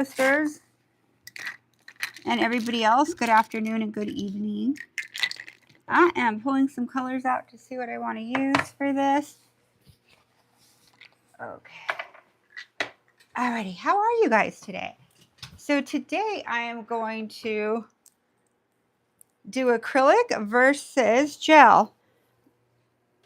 Sisters and everybody else, good afternoon and good evening. I am pulling some colors out to see what I want to use for this. Okay. Alrighty, how are you guys today? So today I am going to do acrylic versus gel.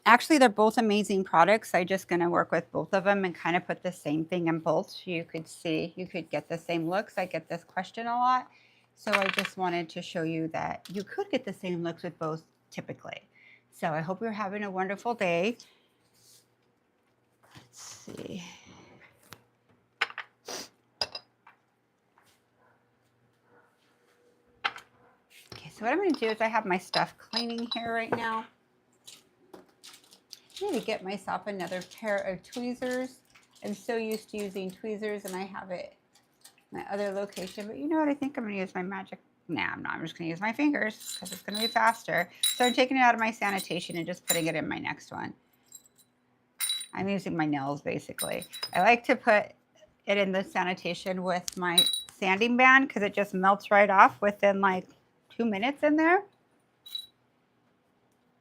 Actually, they're both amazing products. I'm just going to work with both of them and kind of put the same thing in both so you could see, you could get the same looks. I get this question a lot. So I just wanted to show you that you could get the same looks with both typically. So I hope you're having a wonderful day. Let's see. Okay, so what I'm going to do is I have my stuff cleaning here right now. I need to get myself another pair of tweezers. I'm so used to using tweezers and I have it in my other location, but you know what? I think I'm going to use my magic. Nah, I'm not. I'm just going to use my fingers because it's going to be faster. So I'm taking it out of my sanitation and just putting it in my next one. I'm using my nails basically. I like to put it in the sanitation with my sanding band because it just melts right off within like 2 minutes in there.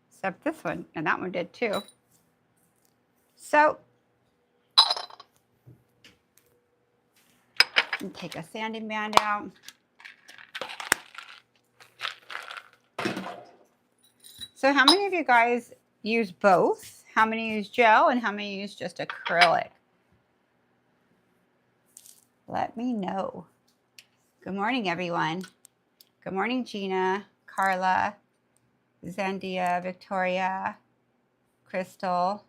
Except this one, and that one did too. So and take a sanding band out. So how many of you guys use both? How many use gel and how many use just acrylic? Let me know. Good morning, everyone. Good morning, Gina, Carla, Zandia, Victoria, Crystal,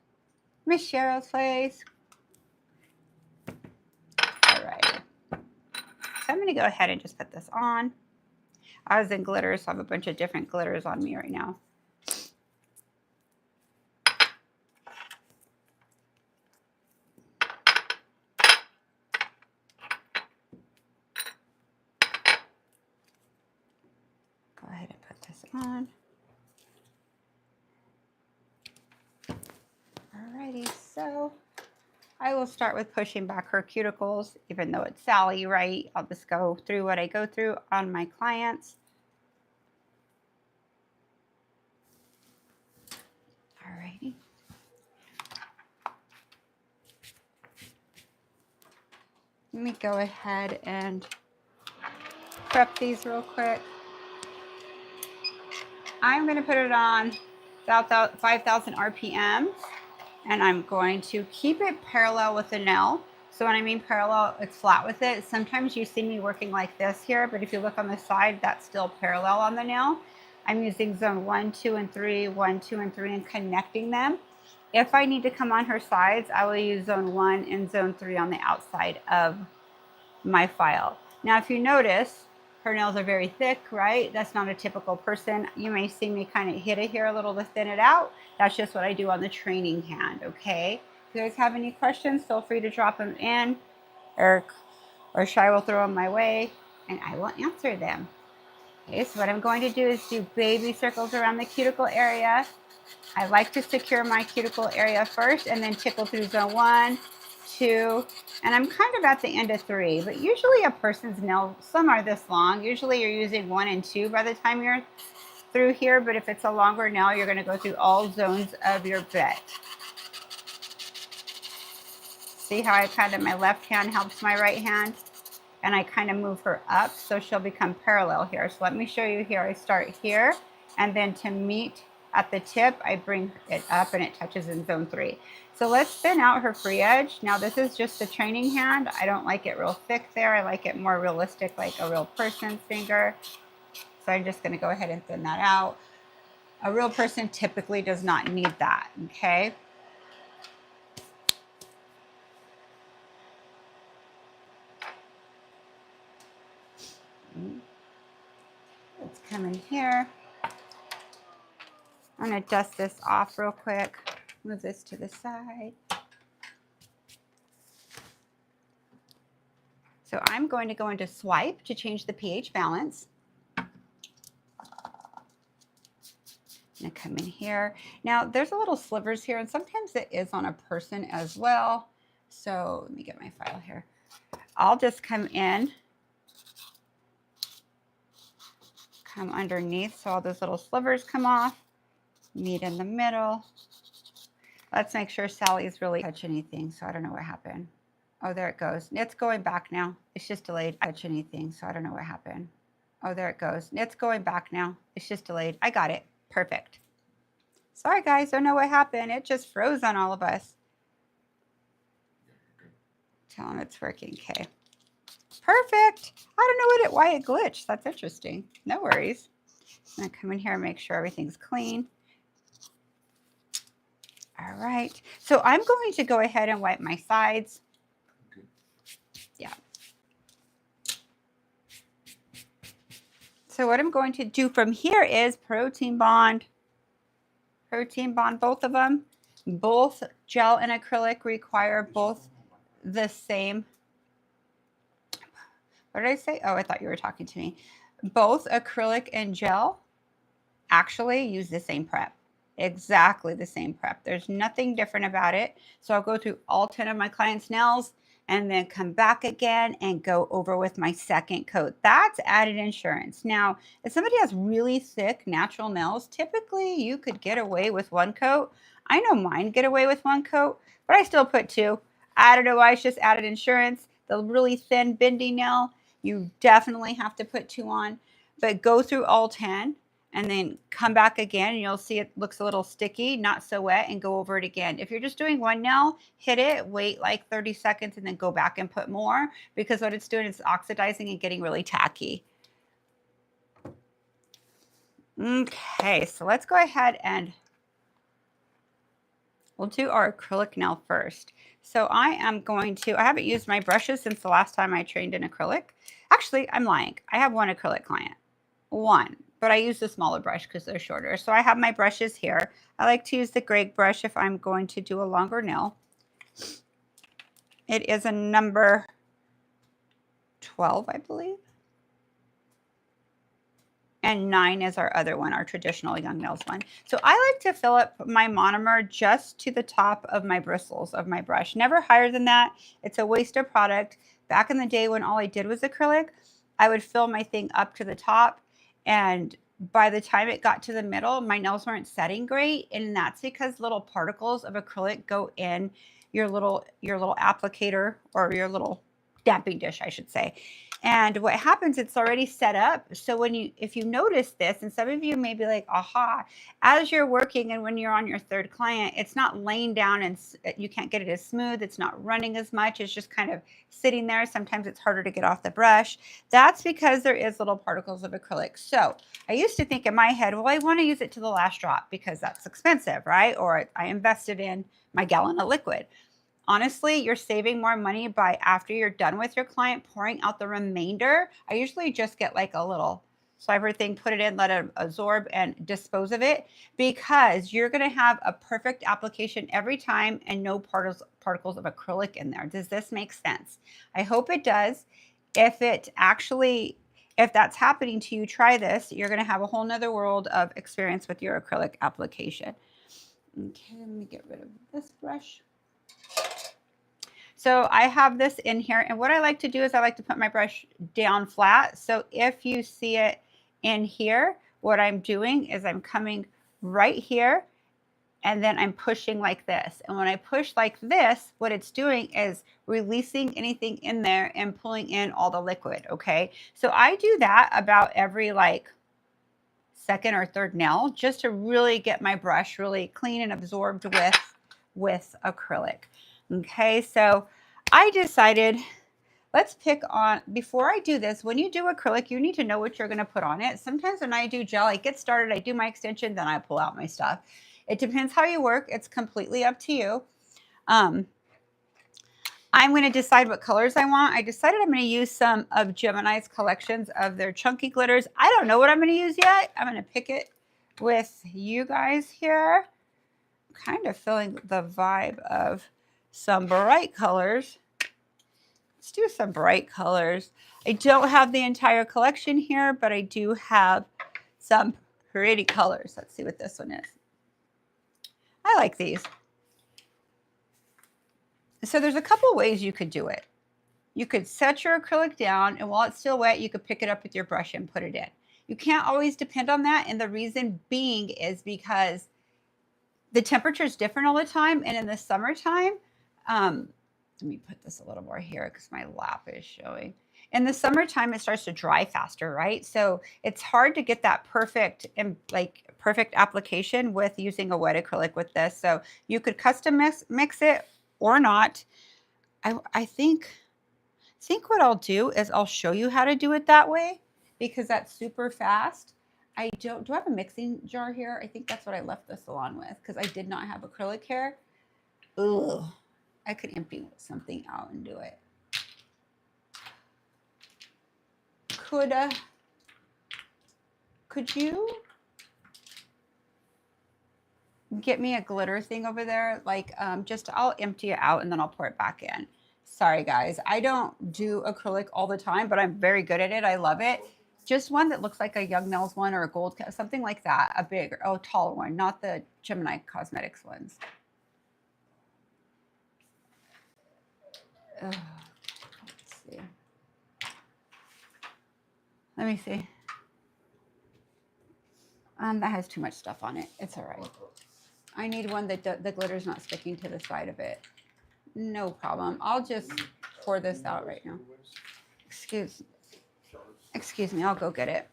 Miss Cheryl's place. All right. So I'm going to go ahead and just put this on. I was in glitter, so I have a bunch of different glitters on me right now. Go ahead and put this on. Alrighty, so I will start with pushing back her cuticles, even though it's Sally, right? I'll just go through what I go through on my clients. Alrighty. Let me go ahead and prep these real quick. I'm going to put it on about 5,000 RPM, and I'm going to keep it parallel with the nail. So when I mean parallel, it's flat with it. Sometimes you see me working like this here, but if you look on the side, that's still parallel on the nail. I'm using zone 1, 2, and 3, 1, 2, and 3, and connecting them. If I need to come on her sides, I will use zone 1 and zone 3 on the outside of my file. Now, if you notice, her nails are very thick, right? That's not a typical person. You may see me kind of hit it here a little to thin it out. That's just what I do on the training hand, okay? If you guys have any questions, feel free to drop them in, or Shai will throw them my way, and I will answer them. Okay, so what I'm going to do is do baby circles around the cuticle area. I like to secure my cuticle area first and then tickle through zone 1, 2, and I'm kind of at the end of 3, but usually a person's nail, some are this long. Usually you're using 1 and 2 by the time you're through here, but if it's a longer nail, you're going to go through all zones of your bit. See how I kind of, my left hand helps my right hand, and I kind of move her up so she'll become parallel here. So let me show you here. I start here, and then to meet at the tip, I bring it up and it touches in zone 3. So let's thin out her free edge. Now this is just a training hand. I don't like it real thick there. I like it more realistic, like a real person's finger. So I'm just gonna go ahead and thin that out. A real person typically does not need that, okay? Let's come in here. I'm gonna dust this off real quick. Move this to the side. So I'm going to go into swipe to change the pH balance. I'm gonna come in here. Now there's a little slivers here, and sometimes it is on a person as well. So let me get my file here. I'll just come in, come underneath so all those little slivers come off, meet in the middle. Let's make sure Sally's really touch anything, so I don't know what happened. Oh, there it goes. It's going back now. It's just delayed. Touch anything, so I don't know what happened. Oh, there it goes. It's going back now. It's just delayed. I got it. Perfect. Sorry, guys. Don't know what happened. It just froze on all of us. Tell them it's working. Okay. Perfect. I don't know why it glitched. That's interesting. No worries. I'm going to come in here and make sure everything's clean. All right. So I'm going to go ahead and wipe my sides. Yeah. So what I'm going to do from here is protein bond both of them. Both gel and acrylic require both the same. What did I say? Oh, I thought you were talking to me. Both acrylic and gel actually use the same prep. Exactly the same prep. There's nothing different about it. So I'll go through all 10 of my clients' nails and then come back again and go over with my second coat. That's added insurance. Now, if somebody has really thick natural nails, typically you could get away with one coat. I know mine get away with one coat, but I still put two. I don't know why, it's just added insurance. The really thin bendy nail, you definitely have to put two on, but go through all 10. And then come back again and you'll see it looks a little sticky, not so wet, and go over it again. If you're just doing one nail, hit it, wait like 30 seconds, and then go back and put more, because what it's doing is oxidizing and getting really tacky. Okay, so let's go ahead and we'll do our acrylic nail first. So I haven't used my brushes since the last time I trained in acrylic. Actually, I'm lying. I have one acrylic client. One. But I use the smaller brush because they're shorter. So I have my brushes here. I like to use the Greg brush if I'm going to do a longer nail. It is a number 12, I believe. And 9 is our other one, our traditional Young Nails one. So I like to fill up my monomer just to the top of my bristles of my brush. Never higher than that. It's a waste of product. Back in the day when all I did was acrylic, I would fill my thing up to the top. And by the time it got to the middle, my nails weren't setting great. And that's because little particles of acrylic go in your little applicator, or your little damping dish, I should say. And what happens, it's already set up. So if you notice this, and some of you may be like, aha, as you're working and when you're on your third client, it's not laying down and you can't get it as smooth. It's not running as much. It's just kind of sitting there. Sometimes it's harder to get off the brush. That's because there is little particles of acrylic. So I used to think in my head, well, I want to use it to the last drop because that's expensive, right? Or I invested in my gallon of liquid. Honestly, you're saving more money by, after you're done with your client, pouring out the remainder. I usually just get like a little swiper thing, put it in, let it absorb, and dispose of it, because you're going to have a perfect application every time and no particles of acrylic in there. Does this make sense? I hope it does. If that's happening to you, try this. You're going to have a whole nother world of experience with your acrylic application. Okay, let me get rid of this brush. So I have this in here, and what I like to do is I like to put my brush down flat. So if you see it in here, what I'm doing is I'm coming right here, and then I'm pushing like this. And when I push like this, what it's doing is releasing anything in there and pulling in all the liquid, okay? So I do that about every like second or third nail, just to really get my brush really clean and absorbed with acrylic. Okay, so I decided, let's pick on, before I do this, when you do acrylic, you need to know what you're going to put on it. Sometimes when I do gel, I get started, I do my extension, then I pull out my stuff. It depends how you work. It's completely up to you. I'm going to decide what colors I want. I decided I'm going to use some of Gemini's collections of their chunky glitters. I don't know what I'm going to use yet. I'm going to pick it with you guys here. I'm kind of feeling the vibe of some bright colors. Let's do some bright colors. I don't have the entire collection here, but I do have some pretty colors. Let's see what this one is. I like these. So there's a couple ways you could do it. You could set your acrylic down, and while it's still wet, you could pick it up with your brush and put it in. You can't always depend on that, and the reason being is because the temperature is different all the time, and in the summertime, let me put this a little more here because my lap is showing. In the summertime, it starts to dry faster, right? So it's hard to get that perfect and perfect application with using a wet acrylic with this. So you could custom mix it or not. I think what I'll do is I'll show you how to do it that way because that's super fast. Do I have a mixing jar here? I think that's what I left the salon with because I did not have acrylic here. Ugh. I could empty something out and do it. Could you get me a glitter thing over there? Like, I'll empty it out and then I'll pour it back in. Sorry guys, I don't do acrylic all the time, but I'm very good at it. I love it. Just one that looks like a Young Nails one or a gold, something like that. A bigger, taller one, not the Gemini Cosmetics ones. Let's see. Let me see. That has too much stuff on it. It's all right. I need one that the glitter's not sticking to the side of it. No problem. I'll just pour this out right now. Excuse me. I'll go get it.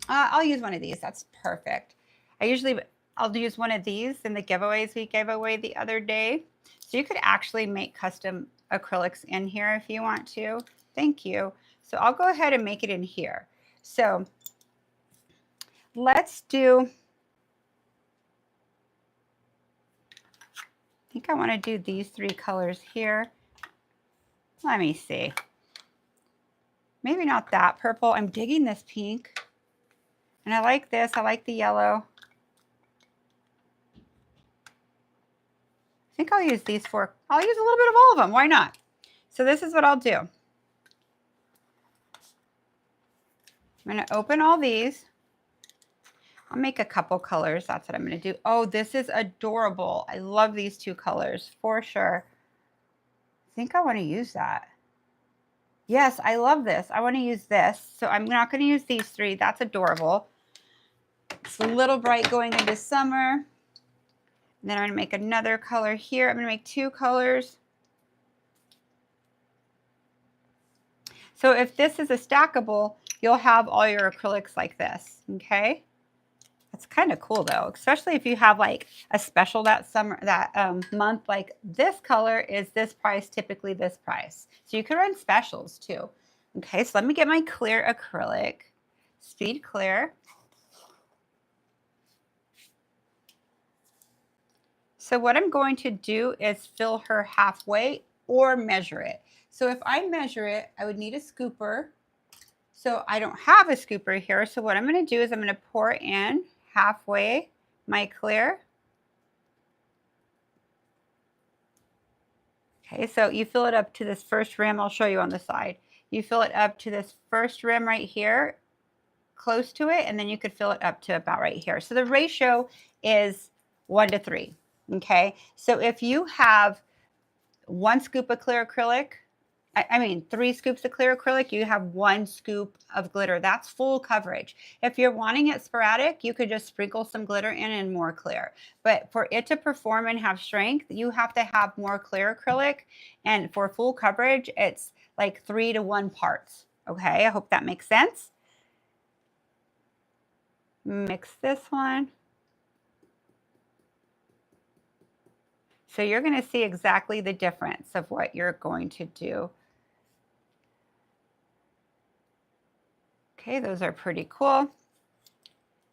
I'll use one of these. That's perfect. I'll use one of these in the giveaways we gave away the other day. So you could actually make custom acrylics in here if you want to. Thank you. So I'll go ahead and make it in here. So let's do, I think I want to do these 3 colors here. Let me see. Maybe not that purple. I'm digging this pink. And I like this. I like the yellow. I think I'll use these 4. I'll use a little bit of all of them. Why not? So this is what I'll do. I'm going to open all these. I'll make a couple colors. That's what I'm going to do. Oh, this is adorable. I love these 2 colors for sure. I think I want to use that. Yes, I love this. I want to use this. So I'm not going to use these 3. That's adorable. It's a little bright going into summer. And then I'm going to make another color here. I'm going to make 2 colors. So if this is a stackable, you'll have all your acrylics like this, okay? That's kind of cool though, especially if you have like a special that month, like this color is this price, typically this price. So you can run specials too. Okay, so let me get my clear acrylic, Speed Clear. So what I'm going to do is fill her halfway or measure it. So if I measure it, I would need a scooper. So I don't have a scooper here. So what I'm going to do is I'm going to pour in halfway my clear. Okay, so you fill it up to this first rim. I'll show you on the side. You fill it up to this first rim right here, close to it, and then you could fill it up to about right here. So the ratio is 1 to 3. Okay, so if you have 1 scoop of clear acrylic, I mean 3 scoops of clear acrylic, you have 1 scoop of glitter. That's full coverage. If you're wanting it sporadic, you could just sprinkle some glitter in and more clear. But for it to perform and have strength, you have to have more clear acrylic. And for full coverage, it's like 3 to 1 parts. Okay, I hope that makes sense. Mix this one. So you're going to see exactly the difference of what you're going to do. Okay, those are pretty cool.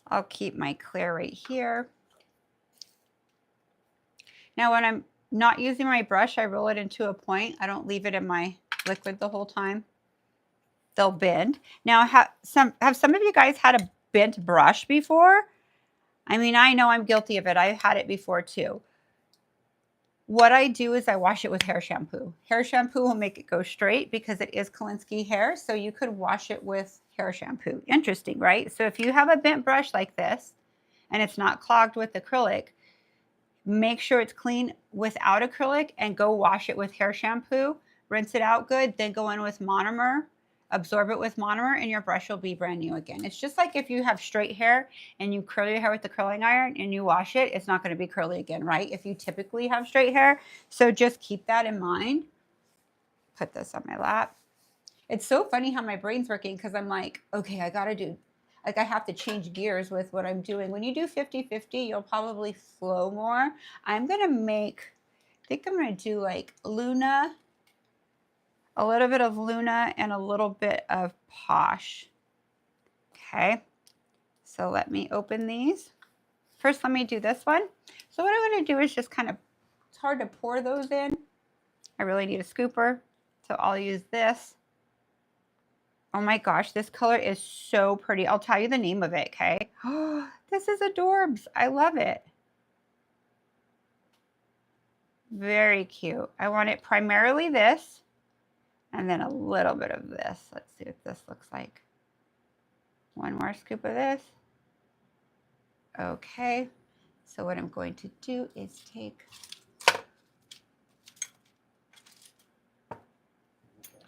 I'll keep my clear right here. Now when I'm not using my brush, I roll it into a point. I don't leave it in my liquid the whole time. They'll bend. Now have some of you guys had a bent brush before? I mean, I know I'm guilty of it. I've had it before too. What I do is I wash it with hair shampoo. Hair shampoo will make it go straight because it is Kolinsky hair, so you could wash it with hair shampoo. Interesting, right? So if you have a bent brush like this and it's not clogged with acrylic, make sure it's clean without acrylic and go wash it with hair shampoo. Rinse it out good, then go in with monomer, absorb it with monomer, and your brush will be brand new again. It's just like if you have straight hair and you curl your hair with the curling iron and you wash it, it's not going to be curly again, right? If you typically have straight hair. So just keep that in mind. Put this on my lap. It's so funny how my brain's working because I'm like, okay, I got to do, like I have to change gears with what I'm doing. When you do 50-50, you'll probably flow more. I'm going to make, I think I'm going to do like Luna, a little bit of Luna and a little bit of Posh. Okay, so let me open these. First, let me do this one. So what I'm going to do is just kind of, it's hard to pour those in. I really need a scooper, so I'll use this. Oh my gosh, this color is so pretty. I'll tell you the name of it, okay? Oh, this is adorbs. I love it. Very cute. I want it primarily this, and then a little bit of this. Let's see what this looks like. One more scoop of this. Okay, so what I'm going to do is take,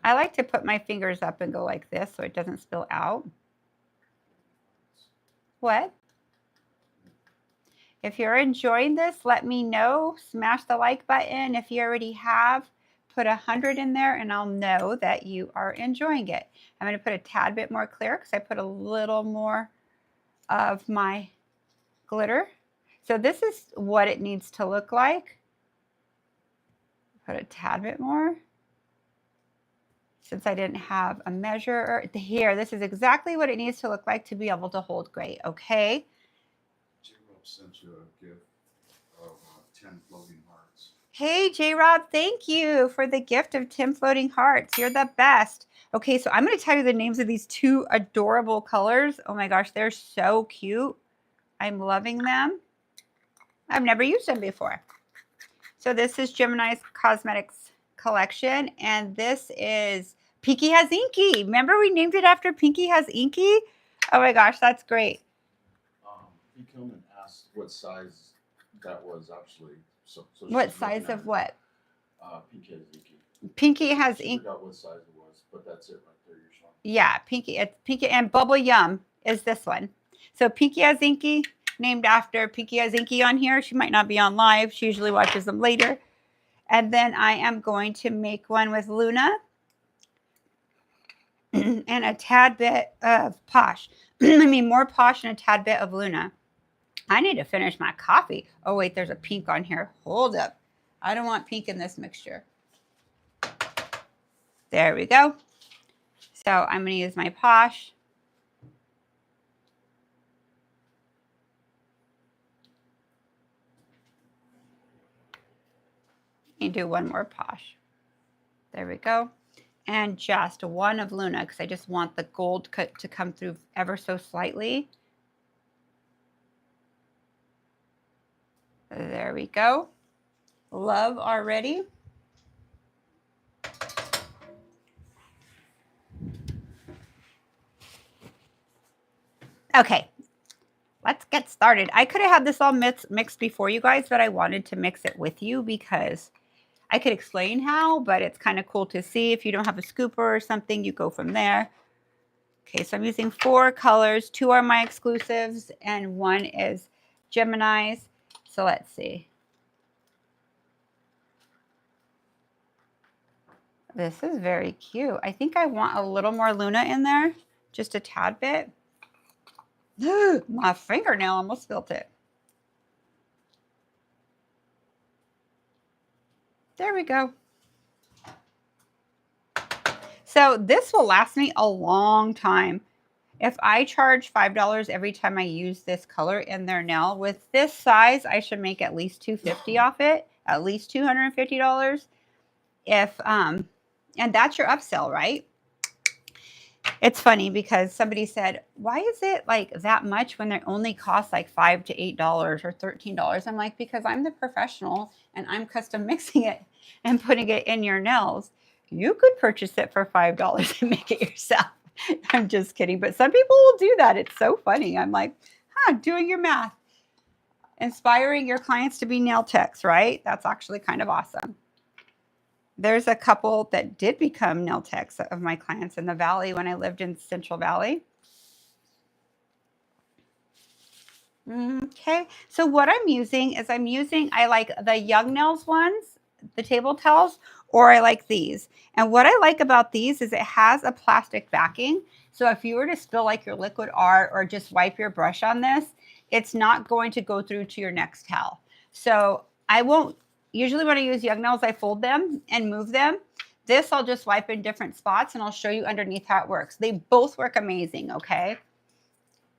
I like to put my fingers up and go like this so it doesn't spill out. What? If you're enjoying this, let me know. Smash the like button. If you already have, put 100 in there and I'll know that you are enjoying it. I'm going to put a tad bit more clear because I put a little more of my glitter. So this is what it needs to look like. Put a tad bit more. Since I didn't have a measure here, this is exactly what it needs to look like to be able to hold great, okay? J-Rob sent you a gift of 10 floating hearts. Hey, J-Rob, thank you for the gift of 10 floating hearts. You're the best. Okay, so I'm going to tell you the names of these two adorable colors. Oh my gosh, they're so cute. I'm loving them. I've never used them before. So this is Gemini's Cosmetics collection, and this is Pinky Has Inky. Remember we named it after Pinky Has Inky? Oh my gosh, that's great. He came and asked what size that was actually. So what size of what? Pinky Has Inky. Pinky Has Inky. I forgot what size it was, but that's it right there. You're showing. Yeah, Pinky. It's Pinky, and Bubble Yum is this one. So Pinky Has Inky, named after Pinky Has Inky on here. She might not be on live. She usually watches them later. And then I am going to make one with Luna and a tad bit of Posh. I mean, more Posh and a tad bit of Luna. I need to finish my coffee. Oh, wait, there's a pink on here. Hold up. I don't want pink in this mixture. There we go. So I'm going to use my Posh. And do one more Posh. There we go. And just one of Luna because I just want the gold cut to come through ever so slightly. There we go. Love already. Okay, let's get started. I could have had this all mixed before you guys, but I wanted to mix it with you because I could explain how, but it's kind of cool to see. If you don't have a scooper or something, you go from there. Okay, so I'm using 4 colors. 2 are my exclusives and 1 is Gemini's. So let's see. This is very cute. I think I want a little more Luna in there, just a tad bit. My fingernail almost spilled it. There we go. So this will last me a long time. If I charge $5 every time I use this color in their nail, with this size, I should make at least $250 off it, at least $250. If and that's your upsell, right? It's funny because somebody said, why is it like that much when they only cost like $5 to $8 or $13? I'm like, because I'm the professional and I'm custom mixing it and putting it in your nails. You could purchase it for $5 and make it yourself. I'm just kidding. But some people will do that. It's so funny. I'm like, doing your math. inspiring your clients to be nail techs, right? That's actually kind of awesome. There's a couple that did become nail techs of my clients in the Valley when I lived in Central Valley. Okay, so what I'm using is I like the Young Nails ones, the table towels, or I like these. And what I like about these is it has a plastic backing. So if you were to spill like your liquid art or just wipe your brush on this, it's not going to go through to your next towel. So I won't, usually when I use Young Nails, I fold them and move them. This I'll just wipe in different spots and I'll show you underneath how it works. They both work amazing, okay?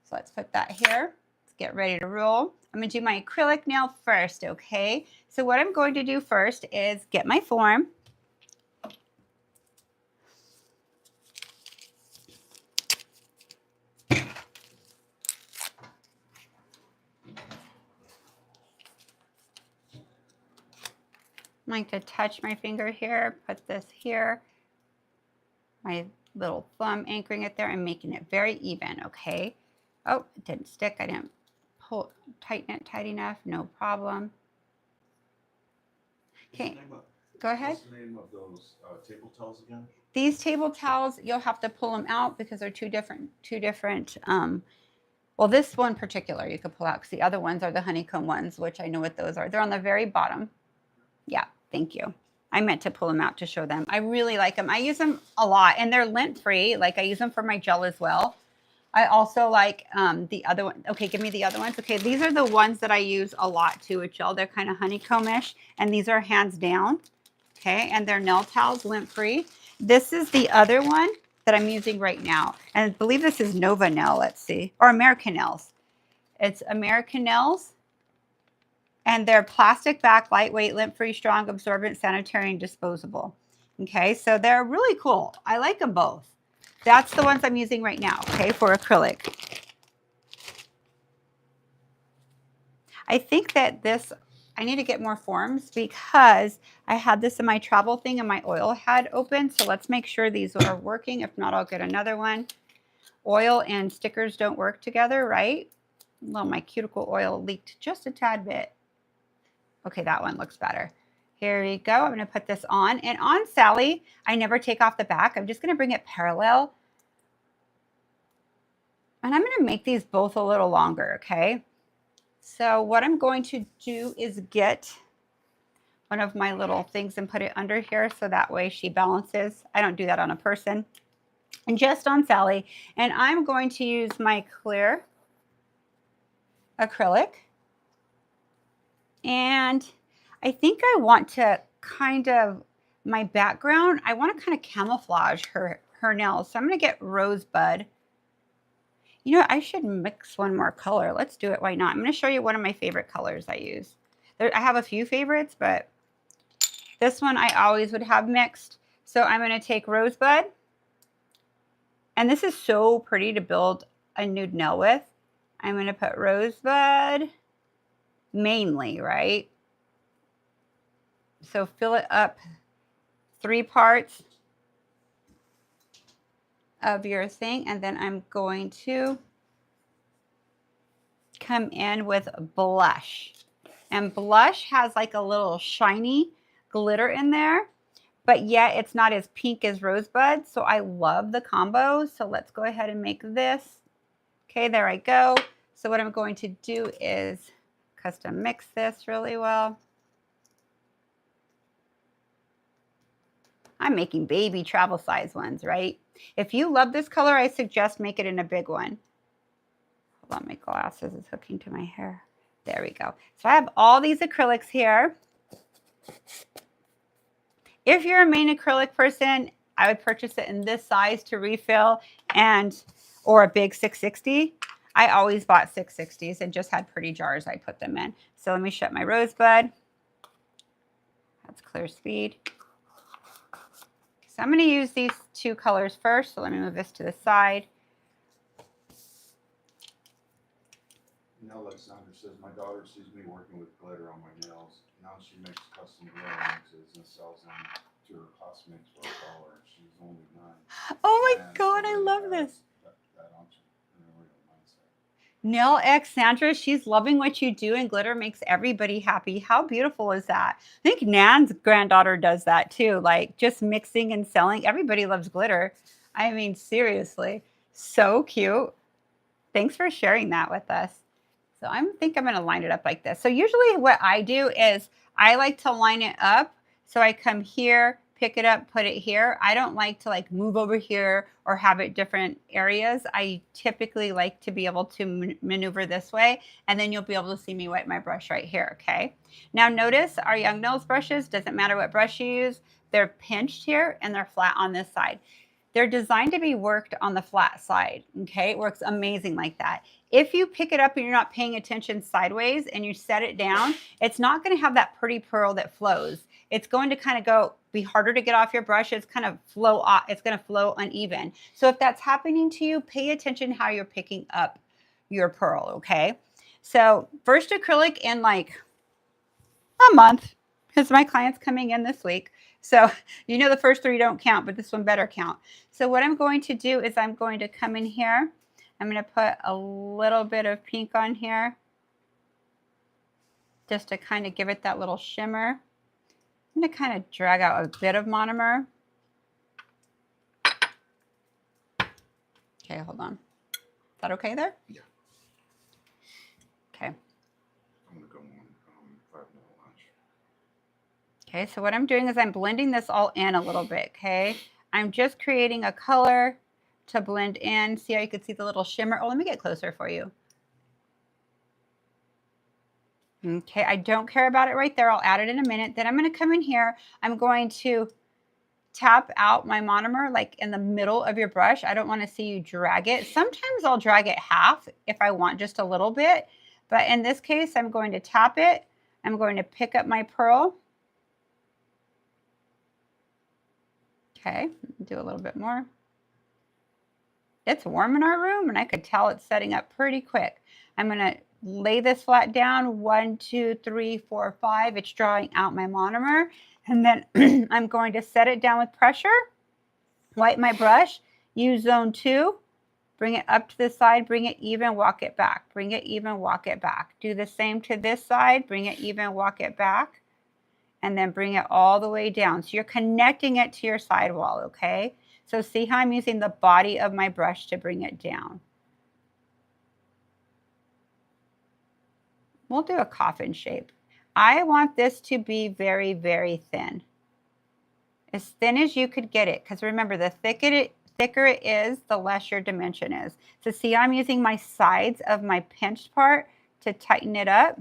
So let's put that here. Get ready to roll. I'm going to do my acrylic nail first, okay? So what I'm going to do first is get my form. I'm going to touch my finger here, put this here, my little thumb anchoring it there and making it very even, okay? Oh, it didn't stick. I didn't tighten it tight enough. No problem. Okay, go ahead. What's the name of those table towels again? These table towels, you'll have to pull them out because they're two different, well, this one particular you could pull out because the other ones are the honeycomb ones, which I know what those are. They're on the very bottom. Yeah, thank you. I meant to pull them out to show them. I really like them. I use them a lot and they're lint free. Like I use them for my gel as well. I also like the other one. Okay, give me the other ones. Okay, these are the ones that I use a lot too with gel. They're kind of honeycombish and these are hands down. Okay, and they're nail towels, lint free. This is the other one that I'm using right now. And I believe this is Nova Nail, let's see, or American Nails. It's American Nails. And they're plastic back, lightweight, lint-free, strong, absorbent, sanitary, and disposable. Okay, so they're really cool. I like them both. That's the ones I'm using right now, okay, for acrylic. I think that this, I need to get more forms because I had this in my travel thing and my oil had open. So let's make sure these are working. If not, I'll get another one. Oil and stickers don't work together, right? Well, my cuticle oil leaked just a tad bit. Okay, that one looks better. Here we go. I'm going to put this on. And on Sally, I never take off the back. I'm just going to bring it parallel. And I'm going to make these both a little longer, okay? So what I'm going to do is get one of my little things and put it under here so that way she balances. I don't do that on a person. And just on Sally. And I'm going to use my clear acrylic. And I think I want to kind of, my background, I want to kind of camouflage her nails. So I'm going to get Rosebud. You know, I should mix one more color. Let's do it. Why not? I'm going to show you one of my favorite colors I use. I have a few favorites, but this one I always would have mixed. So I'm going to take Rosebud. And this is so pretty to build a nude nail with. I'm going to put Rosebud mainly, right? So fill it up 3 parts of your thing. And then I'm going to come in with blush. And blush has like a little shiny glitter in there, but yet it's not as pink as Rosebud. So I love the combo. So let's go ahead and make this. Okay, there I go. So what I'm going to do is custom mix this really well. I'm making baby travel size ones, right? If you love this color, I suggest make it in a big one. Hold on, my glasses is hooking to my hair. There we go. So I have all these acrylics here. If you're a main acrylic person, I would purchase it in this size to refill or a big 660. I always bought 660s and just had pretty jars I put them in. So let me shut my Rosebud. That's clear speed. So I'm going to use these 2 colors first. So let me move this to the side. Now Alexander says, my daughter sees me working with glitter on my nails. Now she makes custom glitter mixes and sells them to her classmates for $1. She's only 9. Oh my God, I love this. That entrepreneurial mindset. Nail X Sandra, she's loving what you do, and glitter makes everybody happy. How beautiful is that? I think Nan's granddaughter does that too, like just mixing and selling. Everybody loves glitter. I mean, seriously, so cute. Thanks for sharing that with us. So I think I'm going to line it up like this. So usually what I do is I like to line it up. So I come here, pick it up, put it here. I don't like to like move over here or have it different areas. I typically like to be able to maneuver this way, and then you'll be able to see me wipe my brush right here, okay? Now notice our Young Nails brushes, doesn't matter what brush you use, they're pinched here and they're flat on this side. They're designed to be worked on the flat side, okay? It works amazing like that. If you pick it up and you're not paying attention sideways and you set it down, it's not going to have that pretty pearl that flows. It's going to kind of be harder to get off your brush. It's kind of flow off. It's going to flow uneven. So if that's happening to you, pay attention how you're picking up your pearl, okay? So first acrylic in like a month, because my client's coming in this week. So you know the first 3 don't count, but this one better count. So what I'm going to do is I'm going to come in here. I'm going to put a little bit of pink on here just to kind of give it that little shimmer. I'm going to kind of drag out a bit of monomer. Okay, hold on. Is that okay there? Yeah. Okay. I'm going to go on 5-minute lunch. Okay, so what I'm doing is I'm blending this all in a little bit, okay? I'm just creating a color to blend in. See how you can see the little shimmer? Oh, let me get closer for you. Okay, I don't care about it right there. I'll add it in a minute. Then I'm going to come in here. I'm going to tap out my monomer like in the middle of your brush. I don't want to see you drag it. Sometimes I'll drag it half if I want just a little bit. But in this case, I'm going to tap it. I'm going to pick up my pearl. Okay, do a little bit more. It's warm in our room and I could tell it's setting up pretty quick. I'm going to lay this flat down. 1, 2, 3, 4, 5. It's drawing out my monomer. And then I'm going to set it down with pressure. Wipe my brush. Use zone 2. Bring it up to the side. Bring it even. Walk it back. Bring it even. Walk it back. Do the same to this side. Bring it even. Walk it back. And then bring it all the way down. So you're connecting it to your sidewall, okay? So see how I'm using the body of my brush to bring it down. We'll do a coffin shape. I want this to be very, very thin. As thin as you could get it. Because remember, the thicker it is, the less your dimension is. So see, I'm using my sides of my pinched part to tighten it up.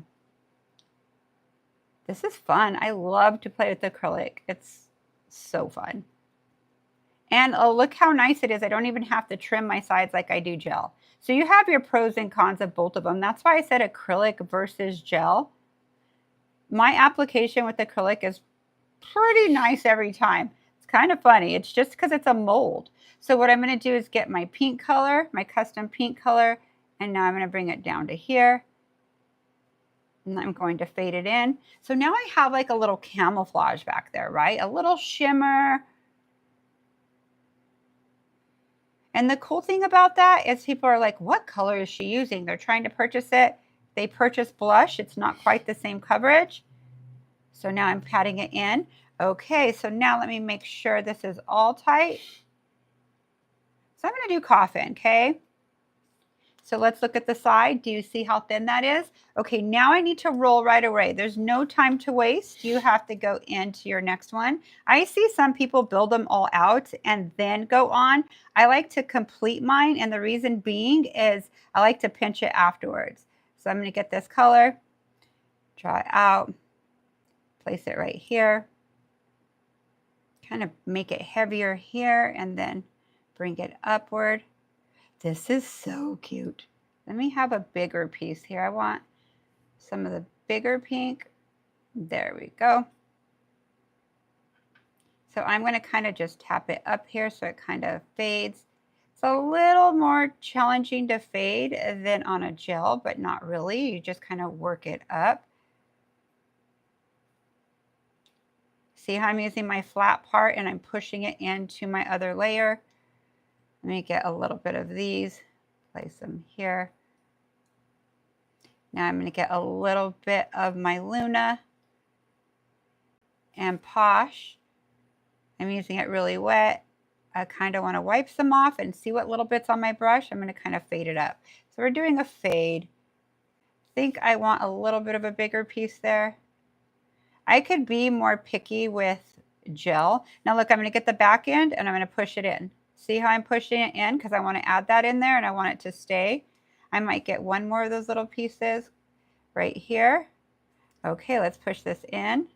This is fun. I love to play with acrylic. It's so fun. And oh, look how nice it is. I don't even have to trim my sides like I do gel. So you have your pros and cons of both of them. That's why I said acrylic versus gel. My application with acrylic is pretty nice every time. It's kind of funny. It's just because it's a mold. So what I'm going to do is get my pink color, my custom pink color, and now I'm going to bring it down to here. And I'm going to fade it in. So now I have like a little camouflage back there, right? A little shimmer. And the cool thing about that is people are like, what color is she using? They're trying to purchase it. They purchase blush. It's not quite the same coverage. So now I'm patting it in. Okay, so now let me make sure this is all tight. So I'm going to do coffin, okay? So let's look at the side. Do you see how thin that is? Okay, now I need to roll right away. There's no time to waste. You have to go into your next one. I see some people build them all out and then go on. I like to complete mine, and the reason being is I like to pinch it afterwards. So I'm going to get this color, draw it out, place it right here, kind of make it heavier here, and then bring it upward. This is so cute. Let me have a bigger piece here. I want some of the bigger pink. There we go. So I'm going to kind of just tap it up here so it kind of fades. It's a little more challenging to fade than on a gel, but not really. You just kind of work it up. See how I'm using my flat part and I'm pushing it into my other layer. Let me get a little bit of these, place them here. Now I'm going to get a little bit of my Luna and Posh. I'm using it really wet. I kind of want to wipe some off and see what little bits on my brush. I'm going to kind of fade it up. So we're doing a fade. I think I want a little bit of a bigger piece there. I could be more picky with gel. Now look, I'm going to get the back end and I'm going to push it in. See how I'm pushing it in? Because I want to add that in there and I want it to stay. I might get one more of those little pieces right here. Okay, let's push this in.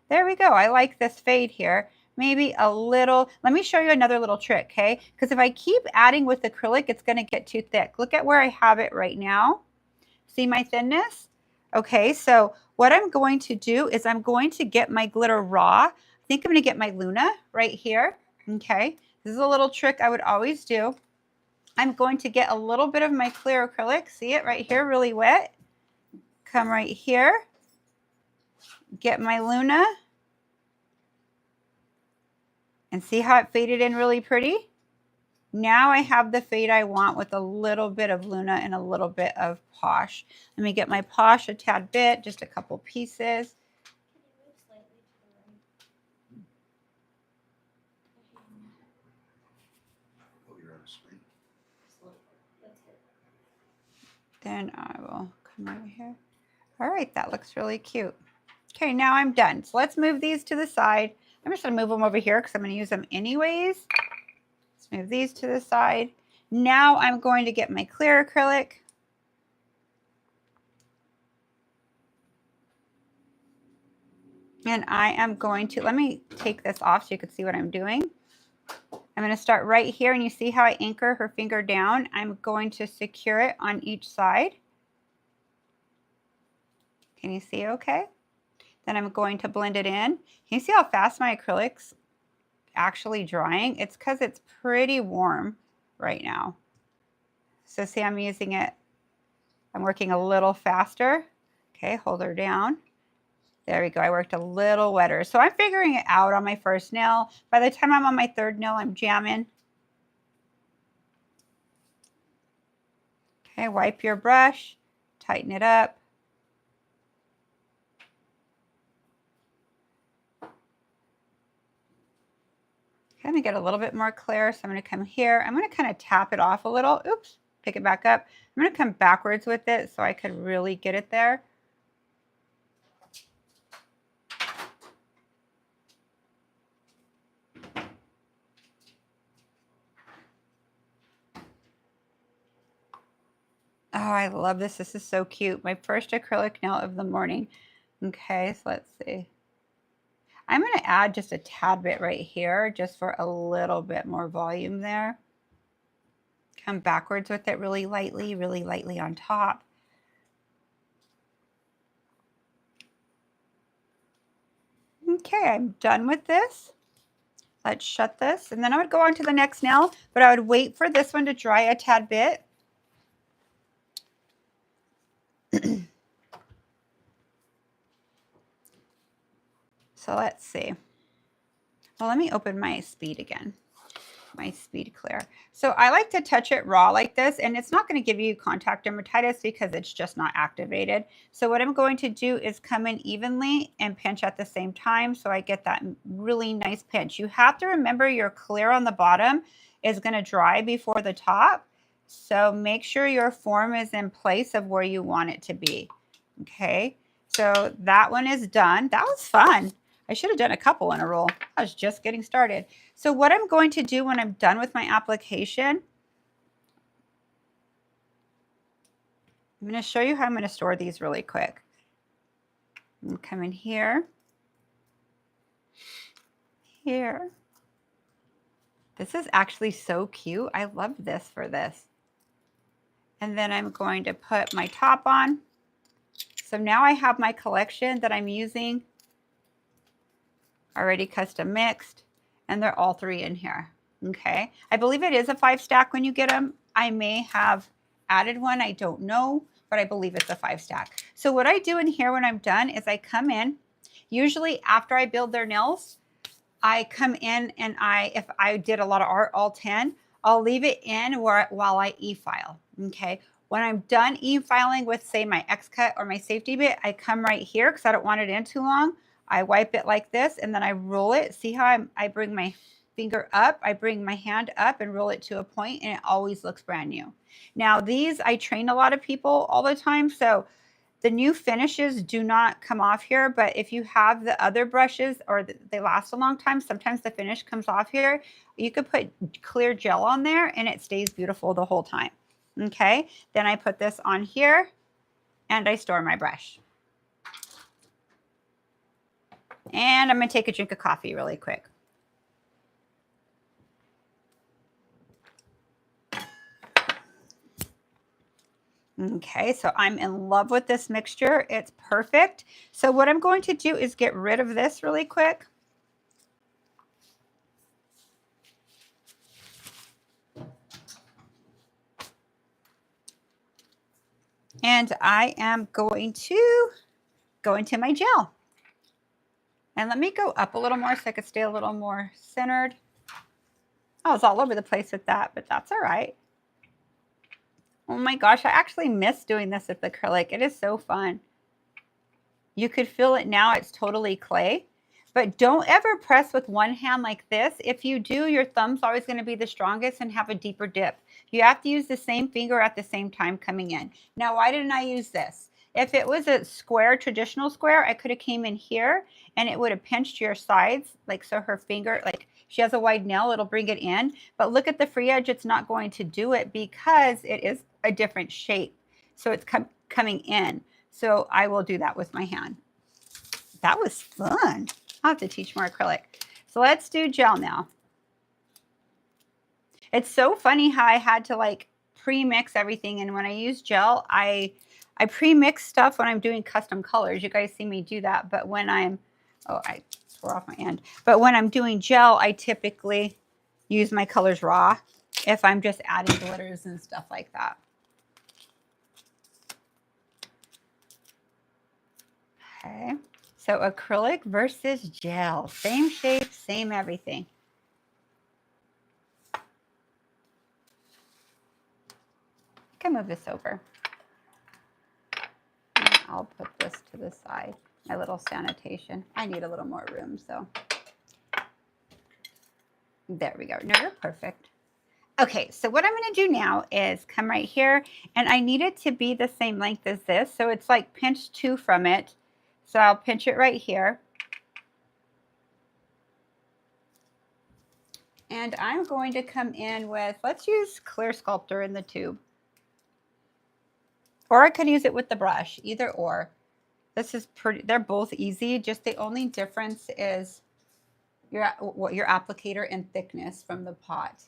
There we go. I like this fade here. Maybe a little, let me show you another little trick, okay? Because if I keep adding with acrylic, it's going to get too thick. Look at where I have it right now. See my thinness? Okay, so what I'm going to do is I'm going to get my glitter raw. I think I'm going to get my Luna right here. Okay, this is a little trick I would always do. I'm going to get a little bit of my clear acrylic. See it right here, really wet. Come right here. Get my Luna. And see how it faded in really pretty? Now I have the fade I want with a little bit of Luna and a little bit of Posh. Let me get my Posh a tad bit, just a couple pieces. Then I will come over here. All right, that looks really cute. Okay, now I'm done. So let's move these to the side. I'm just gonna move them over here because I'm gonna use them anyways. Let's move these to the side. Now I'm going to get my clear acrylic. And I am going to, let me take this off so you can see what I'm doing. I'm going to start right here, and you see how I anchor her finger down? I'm going to secure it on each side. Can you see okay? Then I'm going to blend it in. Can you see how fast my acrylic's actually drying? It's because it's pretty warm right now. So see, I'm using it, I'm working a little faster. Okay, hold her down. There we go. I worked a little wetter. So I'm figuring it out on my first nail. By the time I'm on my third nail, I'm jamming. Okay, wipe your brush, tighten it up. Okay, I'm gonna get a little bit more clear. So I'm gonna come here. I'm gonna kind of tap it off a little. Oops, pick it back up. I'm gonna come backwards with it so I could really get it there. Oh, I love this. This is so cute. My first acrylic nail of the morning. Okay, so let's see. I'm going to add just a tad bit right here just for a little bit more volume there. Come backwards with it really lightly on top. Okay, I'm done with this. Let's shut this. And then I would go on to the next nail, but I would wait for this one to dry a tad bit. So let's see. Well, let me open my speed again. My speed clear. So I like to touch it raw like this, and it's not going to give you contact dermatitis because it's just not activated. So what I'm going to do is come in evenly and pinch at the same time so I get that really nice pinch. You have to remember your clear on the bottom is going to dry before the top. So make sure your form is in place of where you want it to be. Okay, so that one is done. That was fun. I should have done a couple in a row. I was just getting started. So what I'm going to do when I'm done with my application, I'm going to show you how I'm going to store these really quick. I'm going to come in here, here. This is actually so cute. I love this for this. And then I'm going to put my top on. So now I have my collection that I'm using already custom mixed, and they're all three in here. Okay, I believe it is a 5-stack when you get them. I may have added one, I don't know, but I believe it's a 5-stack. So what I do in here when I'm done is I come in, usually after I build their nails, I come in and if I did a lot of art, all 10, I'll leave it in while I e-file. Okay, When I'm done e-filing with, say, my X-Cut or my safety bit, I come right here because I don't want it in too long. I wipe it like this, and then I roll it. See how I bring my finger up, I bring my hand up and roll it to a point, and it always looks brand new. Now these, I train a lot of people all the time, so the new finishes do not come off here, but if you have the other brushes or they last a long time, sometimes the finish comes off here. You could put clear gel on there and it stays beautiful the whole time. Okay, then I put this on here and I store my brush. And I'm going to take a drink of coffee really quick. Okay, so I'm in love with this mixture. It's perfect. So what I'm going to do is get rid of this really quick. And I am going to go into my gel. And let me go up a little more so I could stay a little more centered. I was all over the place with that, but that's all right. Oh my gosh, I actually miss doing this with acrylic. It is so fun. You could feel it now. It's totally clay. But don't ever press with one hand like this. If you do, your thumb's always going to be the strongest and have a deeper dip. You have to use the same finger at the same time coming in. Now, why didn't I use this? If it was a square, traditional square, I could have came in here and it would have pinched your sides. Like, so her finger, like she has a wide nail, it'll bring it in. But look at the free edge. It's not going to do it because it is a different shape. So it's coming in. So I will do that with my hand. That was fun. I'll have to teach more acrylic. So let's do gel now. It's so funny how I had to like pre-mix everything. And when I use gel, I pre-mix stuff when I'm doing custom colors. You guys see me do that. But when I'm, oh, I tore off my end. But when I'm doing gel, I typically use my colors raw if I'm just adding glitters and stuff like that. Okay. So acrylic versus gel, same shape, same everything. I can move this over. And I'll put this to the side, my little sanitation. I need a little more room, so. There we go. No, you're perfect. Okay, so what I'm going to do now is come right here, and I need it to be the same length as this. So it's like pinch 2 from it. So I'll pinch it right here. And I'm going to come in with, let's use Clear Sculptor in the tube. Or I could use it with the brush, either or. This is pretty, they're both easy. Just the only difference is your applicator and thickness from the pot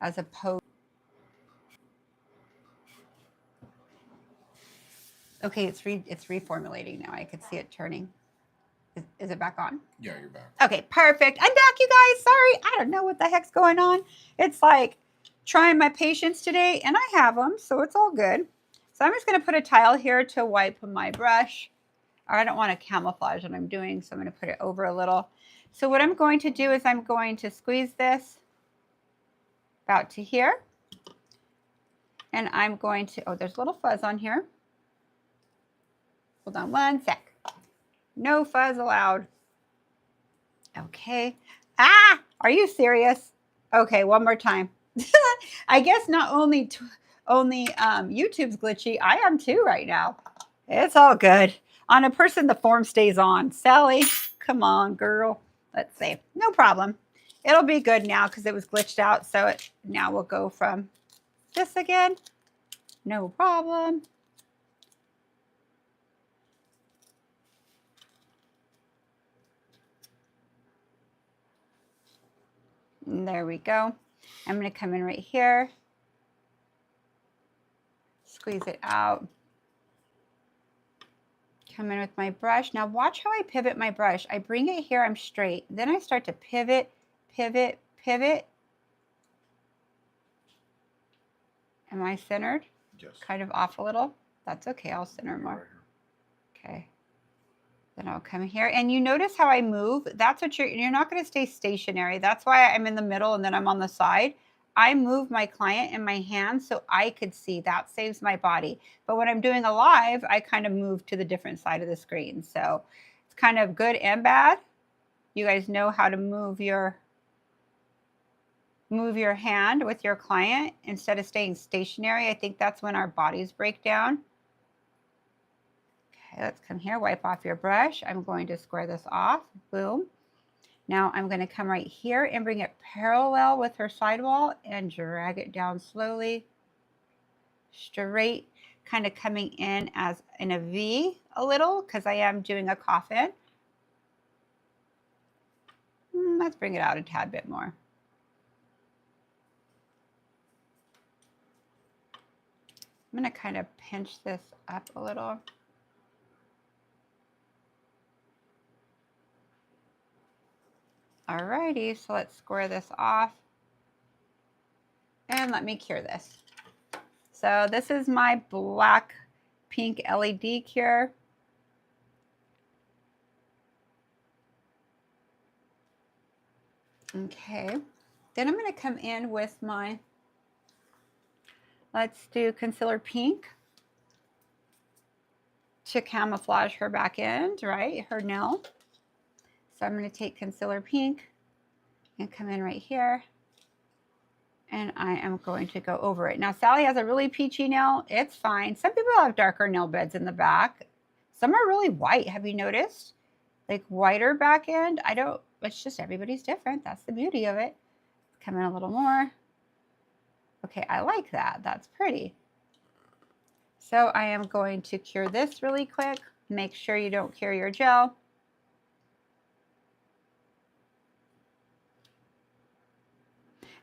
as opposed. Okay, it's reformulating now. I could see it turning. Is it back on? Yeah, you're back. Okay, perfect. I'm back, you guys. Sorry, I don't know what the heck's going on. It's like trying my patience today, and I have them, so it's all good. So I'm just going to put a tile here to wipe my brush. I don't want to camouflage what I'm doing, so I'm going to put it over a little. So what I'm going to do is I'm going to squeeze this about to here. And I'm going to, oh, there's a little fuzz on here. Hold on one sec. No fuzz allowed. Okay. Ah, are you serious? Okay, one more time. I guess not only YouTube's glitchy, I am too right now. It's all good. On a person, the form stays on. Sally, come on, girl. Let's see. No problem. It'll be good now because it was glitched out. So now we'll go from this again. No problem. And there we go. I'm going to come in right here. Squeeze it out. Come in with my brush. Now watch how I pivot my brush. I bring it here, I'm straight. Then I start to pivot, pivot, pivot. Am I centered? Yes. Kind of off a little. That's okay, I'll center more. Okay. Then I'll come here. And you notice how I move? That's what you're not going to stay stationary. That's why I'm in the middle and then I'm on the side. I move my client in my hand so I could see. That saves my body. But when I'm doing a live, I kind of move to the different side of the screen. So it's kind of good and bad. You guys know how to move your hand with your client instead of staying stationary. I think that's when our bodies break down. Okay, let's come here, wipe off your brush. I'm going to square this off, boom. Now I'm going to come right here and bring it parallel with her sidewall and drag it down slowly, straight, kind of coming in as in a V a little because I am doing a coffin. Let's bring it out a tad bit more. I'm going to kind of pinch this up a little. Alrighty, so let's square this off. And let me cure this. So this is my black pink LED cure. Okay, then I'm going to come in with my, let's do concealer pink to camouflage her back end, right, her nail. So I'm going to take concealer pink and come in right here. And I am going to go over it. Now, Sally has a really peachy nail. It's fine. Some people have darker nail beds in the back. Some are really white. Have you noticed? Like whiter back end. I don't, it's just everybody's different. That's the beauty of it. Come in a little more. Okay, I like that. That's pretty. So I am going to cure this really quick. Make sure you don't cure your gel.